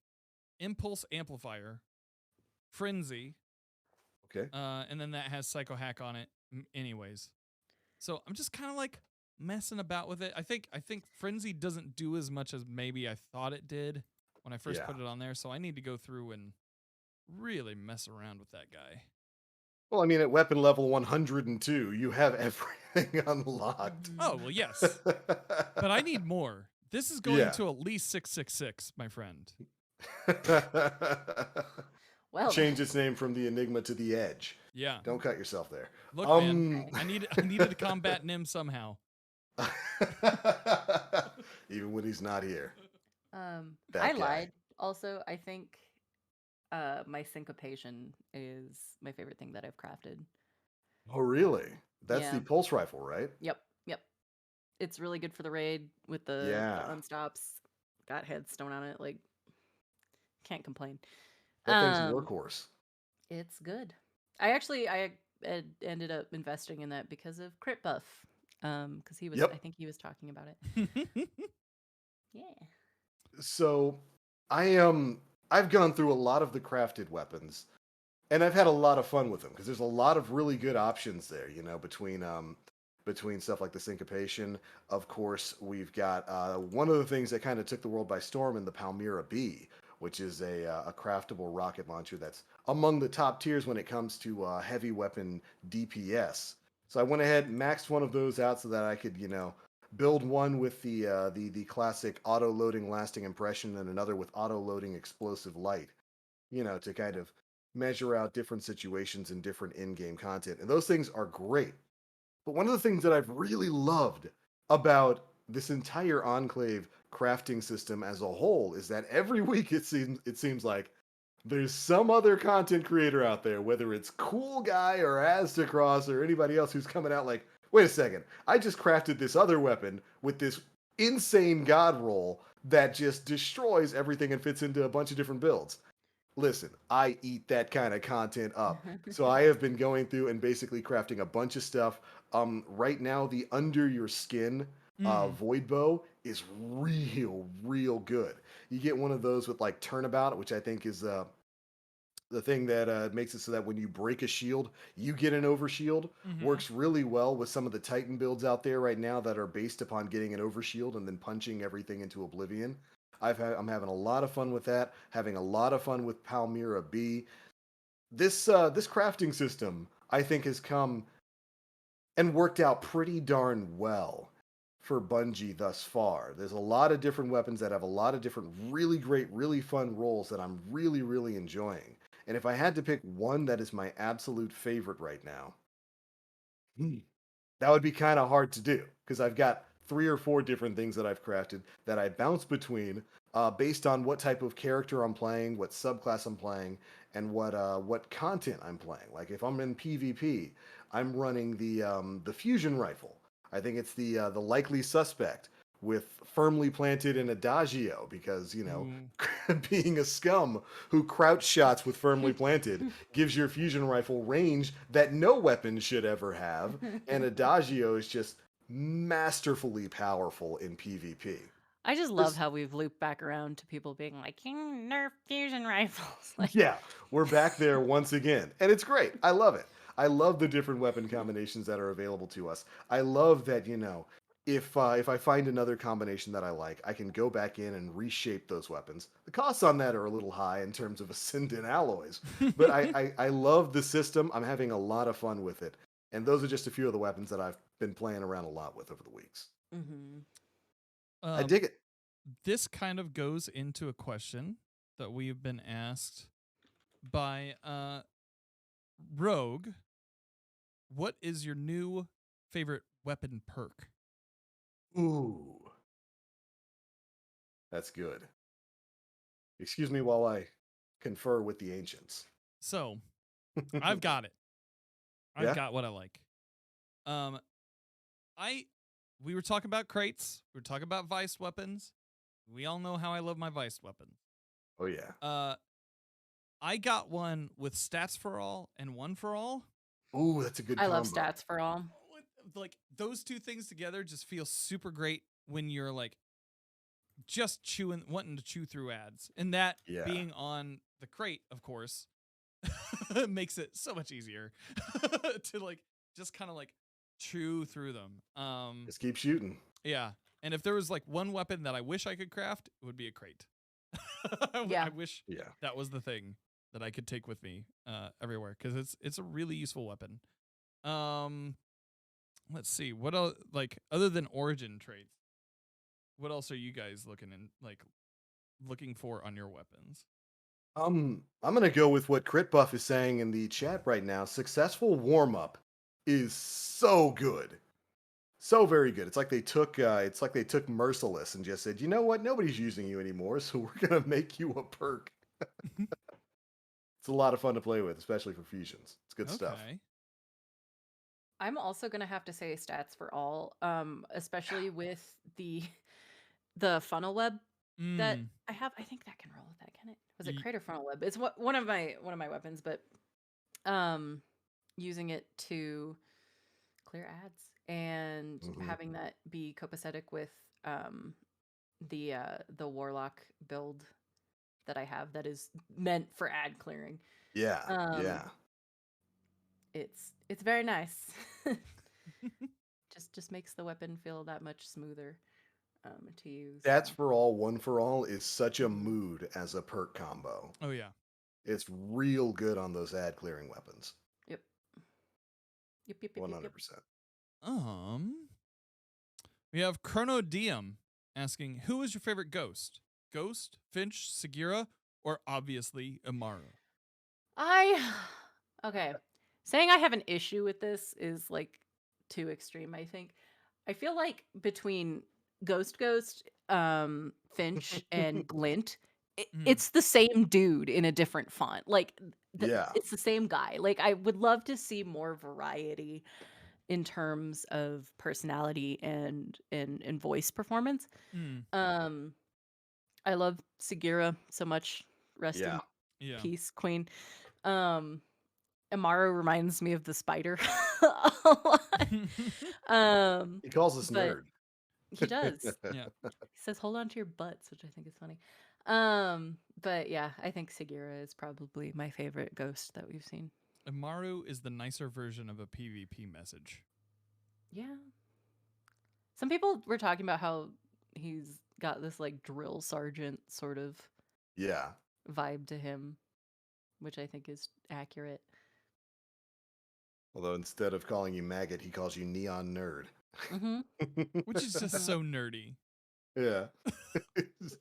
impulse amplifier, frenzy, Okay. and then that has psycho hack on it anyways. So I'm just kind of like messing about with it. I think frenzy doesn't do as much as maybe I thought it did when I first Yeah. put it on there, so I need to go through and really mess around with that guy. Well, I mean, at weapon level 102, you have everything unlocked. Oh, well, yes. But I need more. This is going Yeah. to at least 666, my friend. well, Change its name from the Enigma to the Edge. Yeah. Don't cut yourself there. Look, man, I needed to combat Nim somehow. Even when he's not here. That I guy. lied. Also, I think my syncopation is my favorite thing that I've crafted. Oh, really? That's Yeah. the pulse rifle, right? Yep. It's really good for the raid with the Yeah. unstops. Got headstone on it. Like, can't complain. That thing's Um, workhorse. It's good. I ended up investing in that because of Crit Buff. Because he was, Yep. I think he was talking about it. Yeah. So, I've gone through a lot of the crafted weapons, and I've had a lot of fun with them because there's a lot of really good options there. You know, between stuff like the syncopation. Of course, we've got one of the things that kind of took the world by storm in the Palmyra B, which is a craftable rocket launcher that's among the top tiers when it comes to heavy weapon DPS. So I went ahead and maxed one of those out so that I could, build one with the classic auto loading lasting impression and another with auto loading explosive light. To kind of measure out different situations and different in-game content. And those things are great. But one of the things that I've really loved about this entire Enclave crafting system as a whole is that every week it seems like there's some other content creator out there, whether it's Cool Guy or Aztecross or anybody else who's coming out like, wait a second, I just crafted this other weapon with this insane god roll that just destroys everything and fits into a bunch of different builds. Listen, I eat that kind of content up. So I have been going through and basically crafting a bunch of stuff. Right now, the Under Your Skin Void Bow is real good. You get one of those with like Turnabout, which I think is the thing that makes it so that when you break a shield, you get an overshield. Works really well with some of the Titan builds out there right now that are based upon getting an overshield and then punching everything into oblivion. I'm having a lot of fun with that. Having a lot of fun with Palmyra B. This crafting system I think has come and worked out pretty darn well for Bungie thus far. There's a lot of different weapons that have a lot of different really great, really fun roles that I'm really enjoying. And if I had to pick one that is my absolute favorite right now, that would be kind of hard to do because I've got 3 or 4 different things that I've crafted that I bounce between based on what type of character I'm playing, what subclass I'm playing, and what content I'm playing. Like if I'm in PvP, I'm running the fusion rifle. I think it's the likely suspect with firmly planted in adagio because being a scum who crouch shots with firmly planted gives your fusion rifle range that no weapon should ever have, and adagio is just masterfully powerful in PvP. I just love This how we've looped back around to people being like, "You nerf fusion rifles." Like, Yeah, we're back there once again, and it's great. I love it. I love the different weapon combinations that are available to us. I love that if I find another combination that I like, I can go back in and reshape those weapons. The costs on that are a little high in terms of ascendant alloys, but I love the system. I'm having a lot of fun with it, and those are just a few of the weapons that I've been playing around a lot with over the weeks. I Um, dig it. this kind of goes into a question that we've been asked by Rogue. What is your new favorite weapon perk? Ooh, that's good. Excuse me while I confer with the ancients. So, I've got it. I've Yeah? got what I like. Um, we were talking about crates. We were talking about vice weapons. We all know how I love my vice weapons. Oh yeah. I got one with stats for all and one for all. Ooh, that's a good I love combo. stats for all. Like those two things together just feel super great when you're like just wanting to chew through ads, and that Yeah. being on the crate, of course, makes it so much easier to like just kind of like chew through them. Just keep shooting. Yeah. And if there was like one weapon that I wish I could craft, it would be a crate. Yeah. I wish Yeah. that was the thing that I could take with me everywhere because it's a really useful weapon. Let's see what else, like other than origin traits. What else are you guys looking for on your weapons? I'm gonna go with what Crit Buff is saying in the chat right now. Successful warm up is so good. So very good. It's like they took Merciless and just said, you know what? Nobody's using you anymore, so we're gonna make you a perk. It's a lot of fun to play with, especially for fusions. It's good stuff. Okay. I'm also gonna have to say stats for all, especially with the funnel web that I have. I think that can roll with that, can it? Was it Ye- crate or funnel web? It's one of my weapons, but using it to clear ads and Mhm. having that be copacetic with the warlock build that I have that is meant for ad clearing. Yeah. Um, Yeah. It's very nice. Just makes the weapon feel that much smoother to use. That's for all, one for all is such a mood as a perk combo. Oh yeah. It's real good on those ad clearing weapons. Yep. Yep. 100%. We have Chrono Diem asking, who is your favorite ghost? Ghost, Finch, Segura, or obviously Amara? I okay. Saying I have an issue with this is like too extreme, I think. I feel like between Ghost, Finch, and Glint, Mm. it's the same dude in a different font. Like Yeah. it's the same guy. Like I would love to see more variety in terms of personality and voice performance. Mm. Um I love Segura so much. Rest Yeah. in Yeah. peace, Queen. Um Amaru reminds me of the spider a lot. Um, He calls us but nerd. he does. Yeah. He says, "Hold on to your butts," which I think is funny. But yeah, I think Segura is probably my favorite ghost that we've seen. Amaru is the nicer version of a PvP message. Yeah. Some people were talking about how he's got this like drill sergeant sort of Yeah. vibe to him, which I think is accurate. Although instead of calling you maggot, he calls you neon nerd. Mhm. Which is just Mhm. so nerdy. Yeah.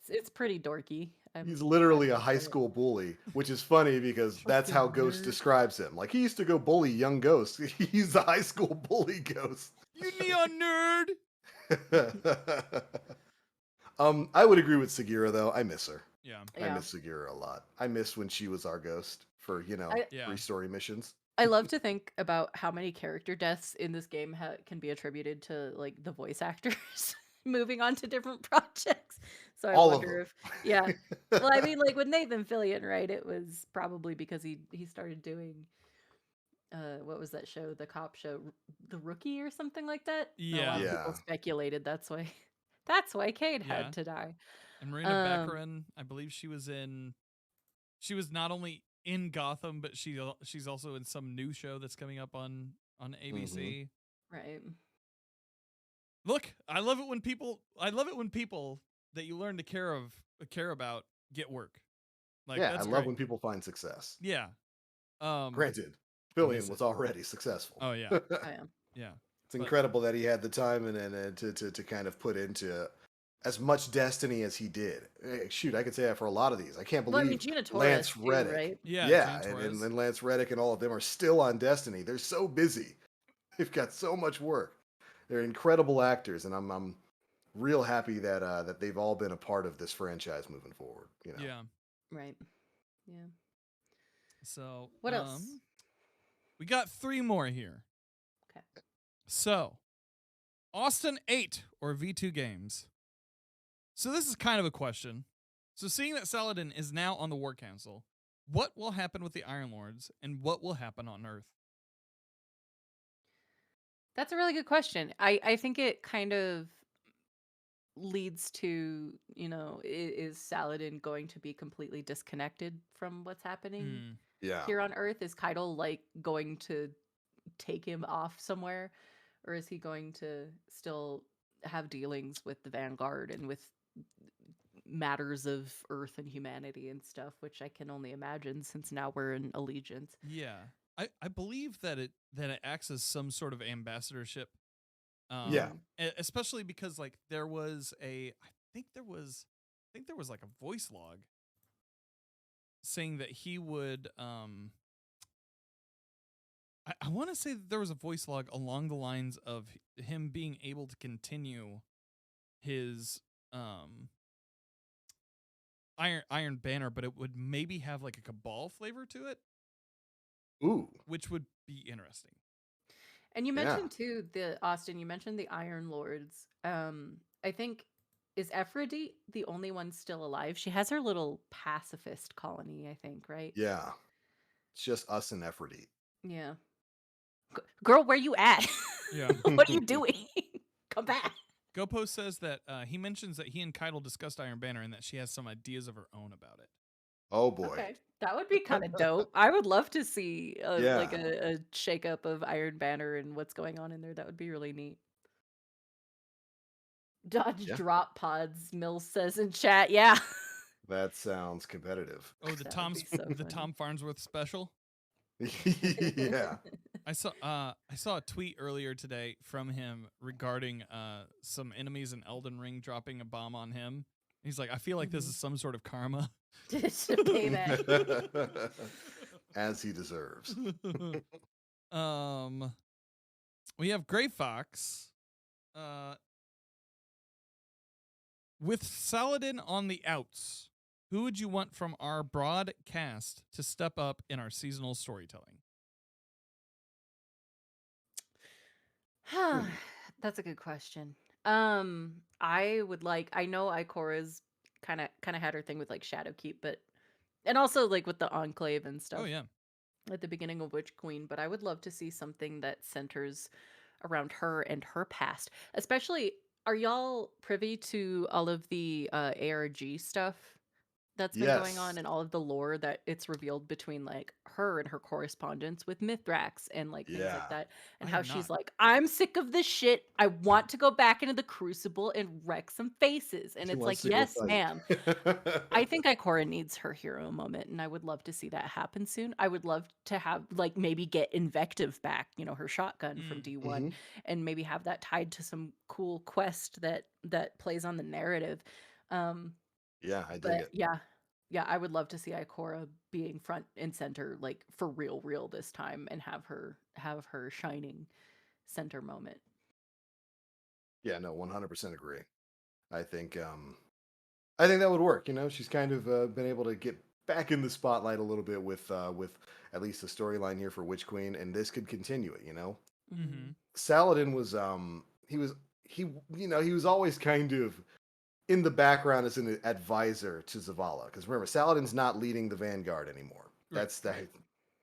It's pretty dorky. He's I'm literally happy a to high say it. school bully, which is funny because that's how Fucking Ghost nerd. describes him. Like he used to go bully young Ghost. He's a high school bully Ghost. You neon nerd. I would agree with Segura though. I miss her. Yeah. I Yeah. miss Segura a lot. I miss when she was our Ghost for I Yeah. free story missions. I love to think about how many character deaths in this game can be attributed to like the voice actors moving on to different projects. So I All of wonder them. if yeah. Well, I mean, like with Nathan Fillion, right? It was probably because he started doing what was that show, the cop show, The Rookie or something like that. And a lot Yeah. of people Yeah. speculated that's why Cade Yeah. had to die. And Marina Um, Baccarin, I believe she was not only in Gotham, but she's also in some new show that's coming up on ABC. right. Look, I love it when people that you learn to care about get work. Like Yeah, I that's love great. when people find success. Yeah. Granted, I miss Fillion it. was already successful. Oh yeah. I am. Yeah. It's But incredible that he had the time and to kind of put into as much destiny as he did. Shoot, I could say that for a lot of these. I can't Well, I mean, believe Gina Lance Torres too, Reddick. right? yeah, Yeah, Gina Torres. and Lance Reddick and all of them are still on Destiny. They're so busy. They've got so much work. They're incredible actors, and I'm real happy that they've all been a part of this franchise moving forward. Yeah. Right. Yeah. So What else? we got 3 more here. Okay. So Austin 8 or V2 Games. So this is kind of a question. So seeing that Saladin is now on the War Council, what will happen with the Iron Lords and what will happen on Earth? That's a really good question. I think it kind of leads to, is Saladin going to be completely disconnected from what's happening Hmm. Yeah. here on Earth? Is Keitel like going to take him off somewhere? Or is he going to still have dealings with the Vanguard and with matters of Earth and humanity and stuff, which I can only imagine since now we're in allegiance. Yeah. I believe that it acts as some sort of ambassadorship. Yeah. Especially because like there was like a voice log saying that he would I want to say that there was a voice log along the lines of him being able to continue his Iron Banner, but it would maybe have like a Cabal flavor to it, Ooh. which would be interesting. And you Yeah. mentioned too you mentioned the Iron Lords. I think is Aphrodite the only one still alive? She has her little pacifist colony, I think, right? Yeah. It's just us and Aphrodite. Yeah. Girl, where you at? Yeah. What are you doing? Come back. GoPost says that he mentions that he and Keitel discussed Iron Banner and that she has some ideas of her own about it. Oh boy. Okay. That would be kind of dope. I would love to see like Yeah. a shakeup of Iron Banner and what's going on in there. That would be really neat. Dodge Yeah. drop pods, Mills says in chat. Yeah. That sounds competitive. Oh, the That would be so funny. Tom Farnsworth special. Yeah. I saw a tweet earlier today from him regarding some enemies in Elden Ring dropping a bomb on him. He's like, I feel like this is some sort of karma. Just to pay that. as he deserves. We have Gray Fox. With Saladin on the outs, who would you want from our broad cast to step up in our seasonal storytelling? That's a good question. I would like. I know Ikora's kind of had her thing with like Shadowkeep, but and also like with the Enclave and stuff Oh yeah. at the beginning of Witch Queen. But I would love to see something that centers around her and her past. Especially, are y'all privy to all of the ARG stuff that's been going on Yes. and all of the lore that it's revealed between like her and her correspondence with Mithrax and like things like Yeah. that, and I how am she's not. like, I'm sick of this shit. I want to go back into the Crucible and wreck some faces. And She it's wants like, to go yes, fight. ma'am. I think Ikora needs her hero moment, and I would love to see that happen soon. I would love to have like maybe get Invective back, her shotgun from D1, Mhm. and maybe have that tied to some cool quest that plays on the narrative. Um, Yeah, I dig but it. yeah, I would love to see Ikora being front and center, like for real this time, and have her shining center moment. Yeah, no, 100% agree. I think I think that would work. She's kind of been able to get back in the spotlight a little bit with at least the storyline here for Witch Queen, and this could continue it. Mm-hmm. Saladin was he was always kind of in the background as an advisor to Zavala, because remember, Saladin's not leading the Vanguard anymore. Right,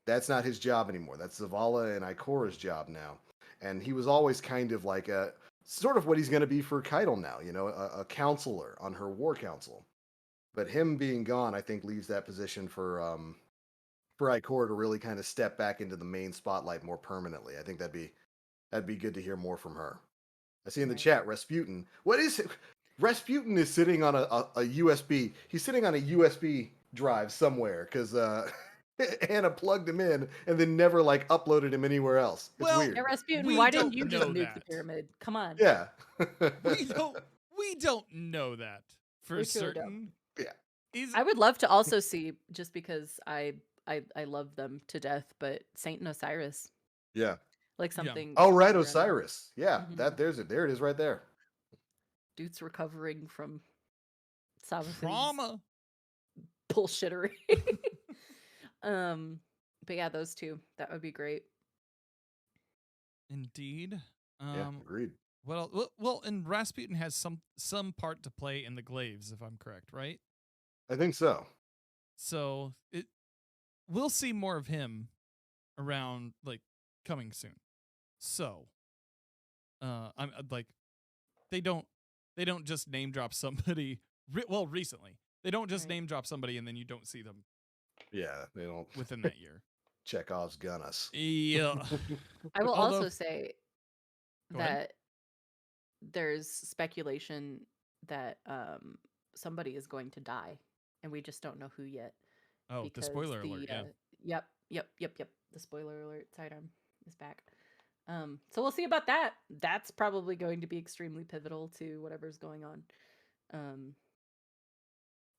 That's not his job anymore. That's Zavala and Ikora's job now. And he was always kind of like a sort of what he's going to be for Keitel now, a counselor on her war council. But him being gone, I think, leaves that position for Ikora to really kind of step back into the main spotlight more permanently. I think that'd be good to hear more from her. I see in the Right. chat Rasputin. What is it? Rasputin is sitting on a USB. He's sitting on a USB drive somewhere because Anna plugged him in and then never like uploaded him anywhere else. It's Well, weird. Hey, Rasputin, we why didn't don't you just know nuke the that. pyramid? Come on. Yeah. We don't know that for We truly don't. certain. Yeah. Is I would love to also see, just because I love them to death, but Saint and Osiris, Yeah. like Yeah. something. Oh right, centered around them. Osiris. Yeah. Mhm. There it is right there. Dude's recovering from Savathun's trauma. bullshittery. um, but yeah, those two, that would be great. Indeed. Yeah, agreed. Well, and Rasputin has some part to play in the Glaives, if I'm correct, right? I think so. So we'll see more of him around like coming soon. So, I'm like, they don't just name drop somebody. Recently they don't just Right. name drop somebody and then you don't see them Yeah, they don't within that year. Chekhov's gun us. Yeah. I will Although- also say Go ahead. that there's speculation that somebody is going to die, and we just don't know who yet. Oh, the Because spoiler alert. Yeah. Yep. The spoiler alert sidearm is back. So we'll see about that. That's probably going to be extremely pivotal to whatever's going on.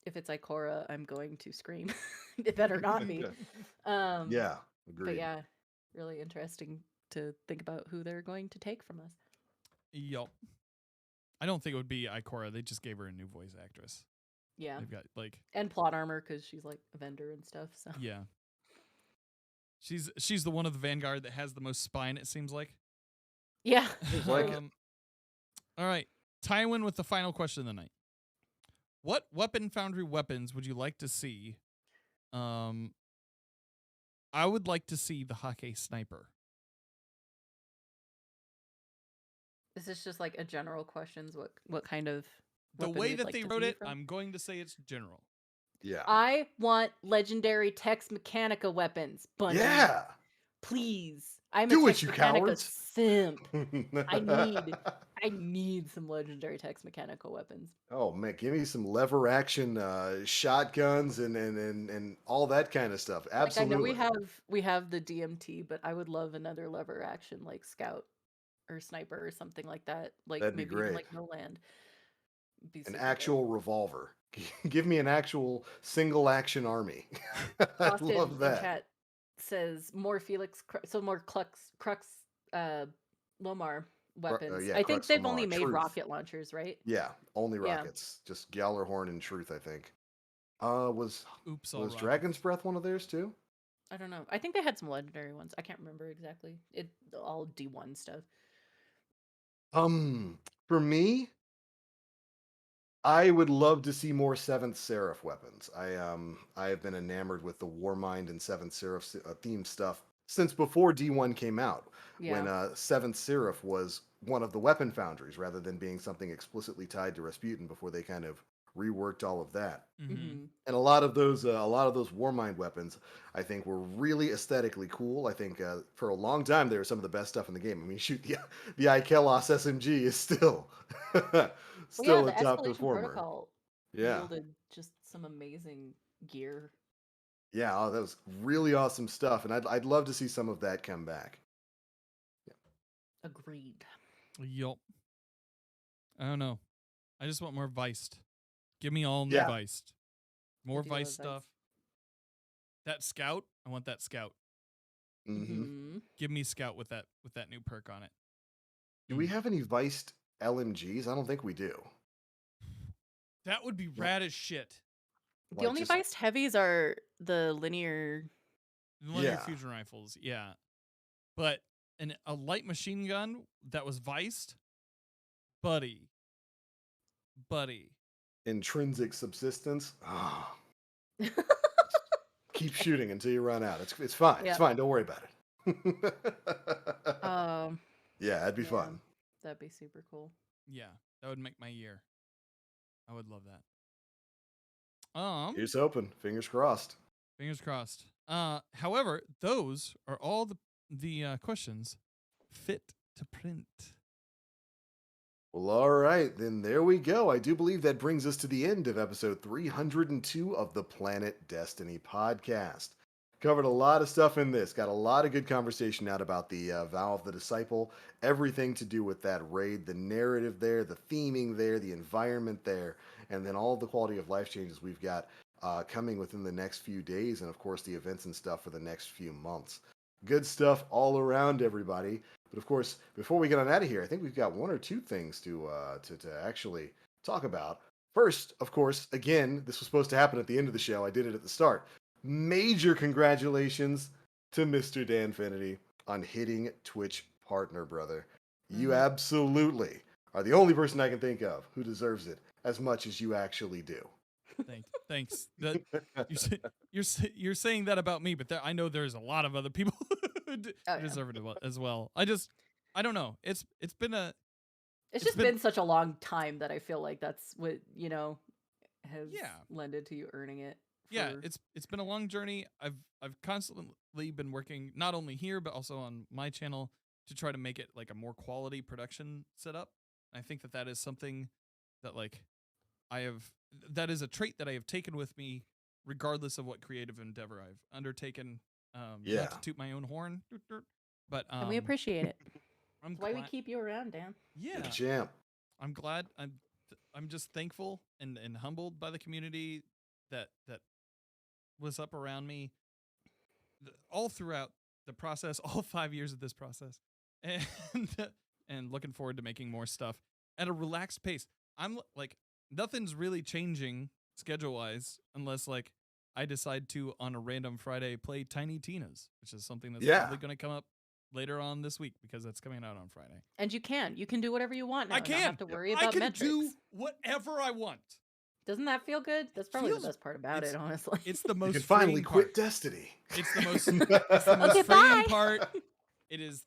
If it's Ikora, I'm going to scream. It better not be. Yeah, But agreed. yeah, really interesting to think about who they're going to take from us. Yup. I don't think it would be Ikora. They just gave her a new voice actress. Yeah, They've got like and plot armor because she's like a vendor and stuff. So yeah. She's the one of the Vanguard that has the most spine. It seems like. yeah. Seems like it. All right, Tywin with the final question of the night. What weapon foundry weapons would you like to see? I would like to see the Hake sniper. This is just like a general questions. What kind of The weapon way we'd that like they to wrote see it, from? I'm going to say it's general. Yeah. I want legendary Tex Mechanica weapons, Bungie. Yeah. Please. I'm Do a it, Tex you Mechanica cowards. simp. I need some legendary Tex Mechanica weapons. Oh man, give me some lever action shotguns and all that kind of stuff. Absolutely. Like I know we have the DMT, but I would love another lever action like Scout or Sniper or something like that. Like That'd be maybe even great. like No Land. Be An super actual dope. revolver. Give me an actual single action army. I Austin love in that. chat says more so more Crux Lomar weapons. Yeah, I think Crux they've only Lamar, made Truth. rocket launchers, right? Yeah, only Yeah. rockets. Just Gjallarhorn and Truth, I think. Was Oops, all was rockets. Dragon's Breath one of theirs too? I don't know. I think they had some legendary ones. I can't remember exactly. It all D1 stuff. For me, I would love to see more Seventh Seraph weapons. I have been enamored with the Warmind and Seventh Seraph theme stuff since before D1 came out. Yeah. When Seventh Seraph was one of the weapon foundries rather than being something explicitly tied to Rasputin before they kind of reworked all of that. Mm-hmm. And a lot of those Warmind weapons, I think, were really aesthetically cool. I think for a long time they were some of the best stuff in the game. I mean, shoot, the Ikelos SMG is still Well, yeah, still the a top Escalation performer. Protocol Yeah, yielded just some amazing gear. yeah, oh, that was really awesome stuff, and I'd love to see some of that come back. Agreed. Yup. I don't know. I just want more Viced. Give me all new Yeah. Viced. More do love Vice stuff. That Scout, I want that Scout. Mm-hmm. Give me Scout with that new perk on it. Do we have any Viced LMGs? I don't think we do. That would be rad as shit. The Like, only just- Viced heavies are the linear. The linear Yeah. fusion rifles, yeah. But a light machine gun that was Viced, buddy. Intrinsic subsistence. Ah. Keep shooting until you run out. It's fine. Yeah. It's fine. Don't worry about it. Yeah, that'd be yeah. fun. That'd be super cool. Yeah, that would make my year. I would love that. Here's hoping. Fingers crossed. Fingers crossed. However, those are all the questions fit to print. Well, all right, then there we go. I do believe that brings us to the end of episode 302 of the Planet Destiny podcast. Covered a lot of stuff in this. Got a lot of good conversation out about the Vow of the Disciple, everything to do with that raid, the narrative there, the theming there, the environment there, and then all the quality of life changes we've got coming within the next few days, and of course the events and stuff for the next few months. Good stuff all around, everybody. But of course, before we get on out of here, I think we've got one or two things to actually talk about. First, of course, again, this was supposed to happen at the end of the show. I did it at the start. Major congratulations to Mr. Danfinity on hitting Twitch Partner, brother. You absolutely are the only person I can think of who deserves it as much as you actually do. Thanks. That you're saying that about me, but I know there's a lot of other people who deserve it as well. I don't know. It's just been such a long time that I feel like that's what has Yeah. lended to you earning it. Yeah, it's been a long journey. I've constantly been working not only here but also on my channel to try to make it like a more quality production setup. I think that is something that that is a trait that I have taken with me regardless of what creative endeavor I've undertaken. Not to toot my own horn, but and we appreciate it. That's why we keep you around, Dan. Yeah, champ. I'm glad. I'm just thankful and humbled by the community that was up around me all throughout the process, all 5 years of this process, and looking forward to making more stuff at a relaxed pace. I'm like, nothing's really changing schedule wise unless like I decide to on a random Friday play Tiny Tina's, which is something that's probably going to come up later on this week because that's coming out on Friday. And you can do whatever you want now. I can. Not have to worry about I can metrics. do whatever I want. Doesn't that feel good? That's probably the best part about it, honestly. It's the most. You can finally quit part. Destiny. It's the most. It's the most freeing part. It is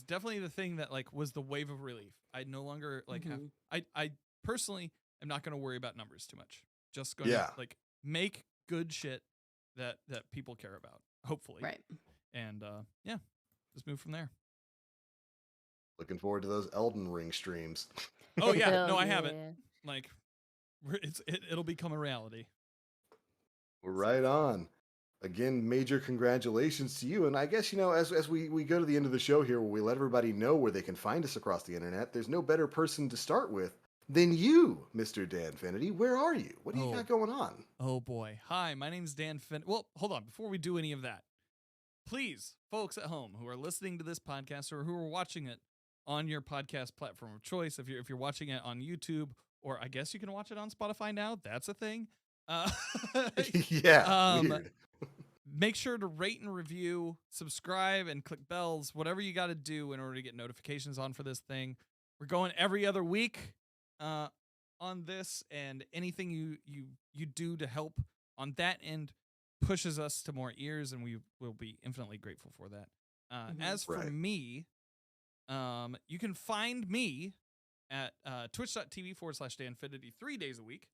definitely the thing that like was the wave of relief. I no longer like have. I personally am not going to worry about numbers too much. Just going to like make good shit that people care about. Hopefully, right. And just move from there. Looking forward to those Elden Ring streams. Oh yeah, no, I haven't. Like, it'll become a reality. We're right on. Again, major congratulations to you. And I guess, as we go to the end of the show here, where we let everybody know where they can find us across the internet, there's no better person to start with than you, Mr. Danfinity. Where are you? What do you got going on? Oh boy. Hi, my name's Dan Fin. Well, hold on. Before we do any of that, please, folks at home who are listening to this podcast or who are watching it on your podcast platform of choice, if you're watching it on YouTube, or I guess you can watch it on Spotify now. That's a thing. Yeah, um, weird. make sure to rate and review, subscribe, and click bells, whatever you got to do in order to get notifications on for this thing. We're going every other week on this, and anything you do to help on that end pushes us to more ears, and we will be infinitely grateful for that. As for Right. me, you can find me at twitch.tv/Danfinity 3 days a week,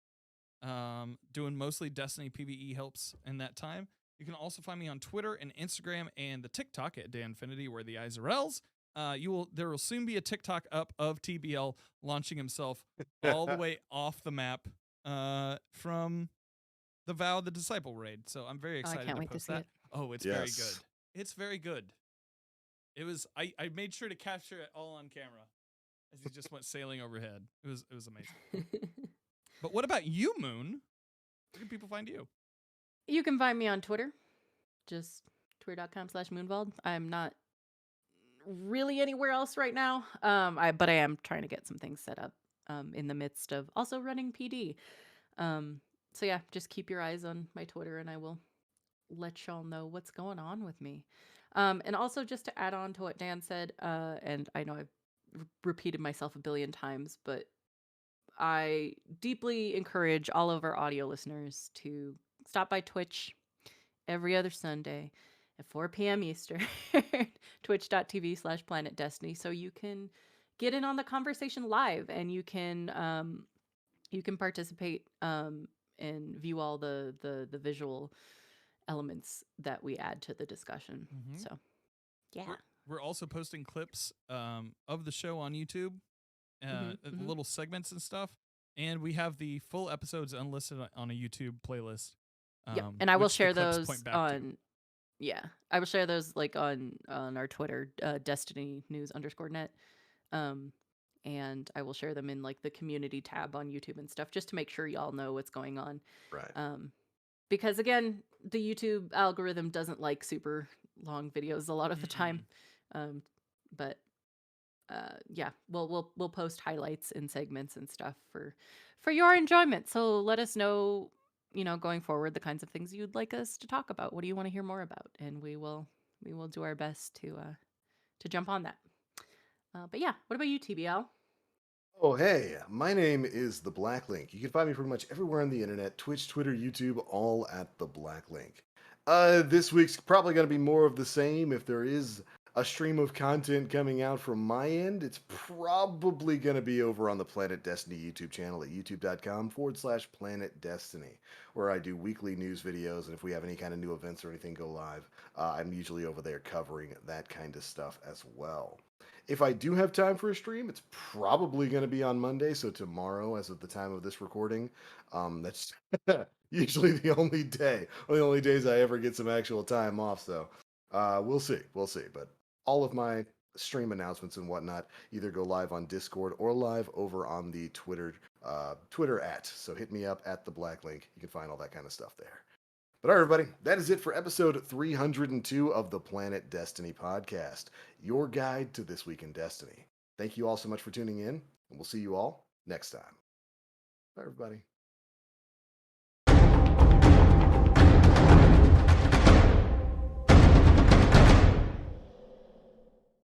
doing mostly Destiny PvE helps in that time. You can also find me on Twitter and Instagram and the TikTok at Danfinity, where the eyes are L's. There will soon be a TikTok up of TBL launching himself all the way off the map from the Vow of the Disciple raid. So I'm very Oh, I excited can't to wait to post see that. it. Oh, it's very Yes. good. It's very good. It was I made sure to capture it all on camera as he just went sailing overhead. It was amazing. But what about you, Moon? Where can people find you? You can find me on Twitter, just twitter.com/Moonvald. I'm not really anywhere else right now. But I am trying to get some things set up in the midst of also running PD. So yeah, just keep your eyes on my Twitter and I will let y'all know what's going on with me. And also just to add on to what Dan said, and I know I've repeated myself a billion times, but I deeply encourage all of our audio listeners to stop by Twitch every other Sunday at 4 p.m. Eastern, twitch.tv/Planet Destiny, so you can get in on the conversation live and you can participate and view all the visual elements that we add to the discussion. Mhm. So, yeah. We're also posting clips of the show on YouTube, little segments and stuff. And we have the full episodes unlisted on a YouTube playlist. Yep. And I will which the share clips those point back to. on I will share those like on our Twitter, Destiny News _net. And I will share them in like the community tab on YouTube and stuff just to make sure y'all know what's going on. Right. Because again, the YouTube algorithm doesn't like super long videos a lot of the time. But yeah, we'll post highlights and segments and stuff for your enjoyment. So let us know, going forward, the kinds of things you'd like us to talk about. What do you want to hear more about? And we will do our best to jump on that. But yeah, what about you, TBL? Oh, hey, my name is The Black Link. You can find me pretty much everywhere on the internet, Twitch, Twitter, YouTube, all at The Black Link. This week's probably going to be more of the same. If there is a stream of content coming out from my end, it's probably going to be over on the Planet Destiny YouTube channel at youtube.com/Planet Destiny, where I do weekly news videos, and if we have any kind of new events or anything go live, I'm usually over there covering that kind of stuff as well. If I do have time for a stream, it's probably going to be on Monday, so tomorrow, as of the time of this recording. That's usually the only day, or the only days I ever get some actual time off. So we'll see, But all of my stream announcements and whatnot either go live on Discord or live over on the Twitter @. So hit me up at the Black Link. You can find all that kind of stuff there. But all right, everybody, that is it for episode 302 of the Planet Destiny podcast, your guide to This Week in Destiny. Thank you all so much for tuning in, and we'll see you all next time. Bye, everybody.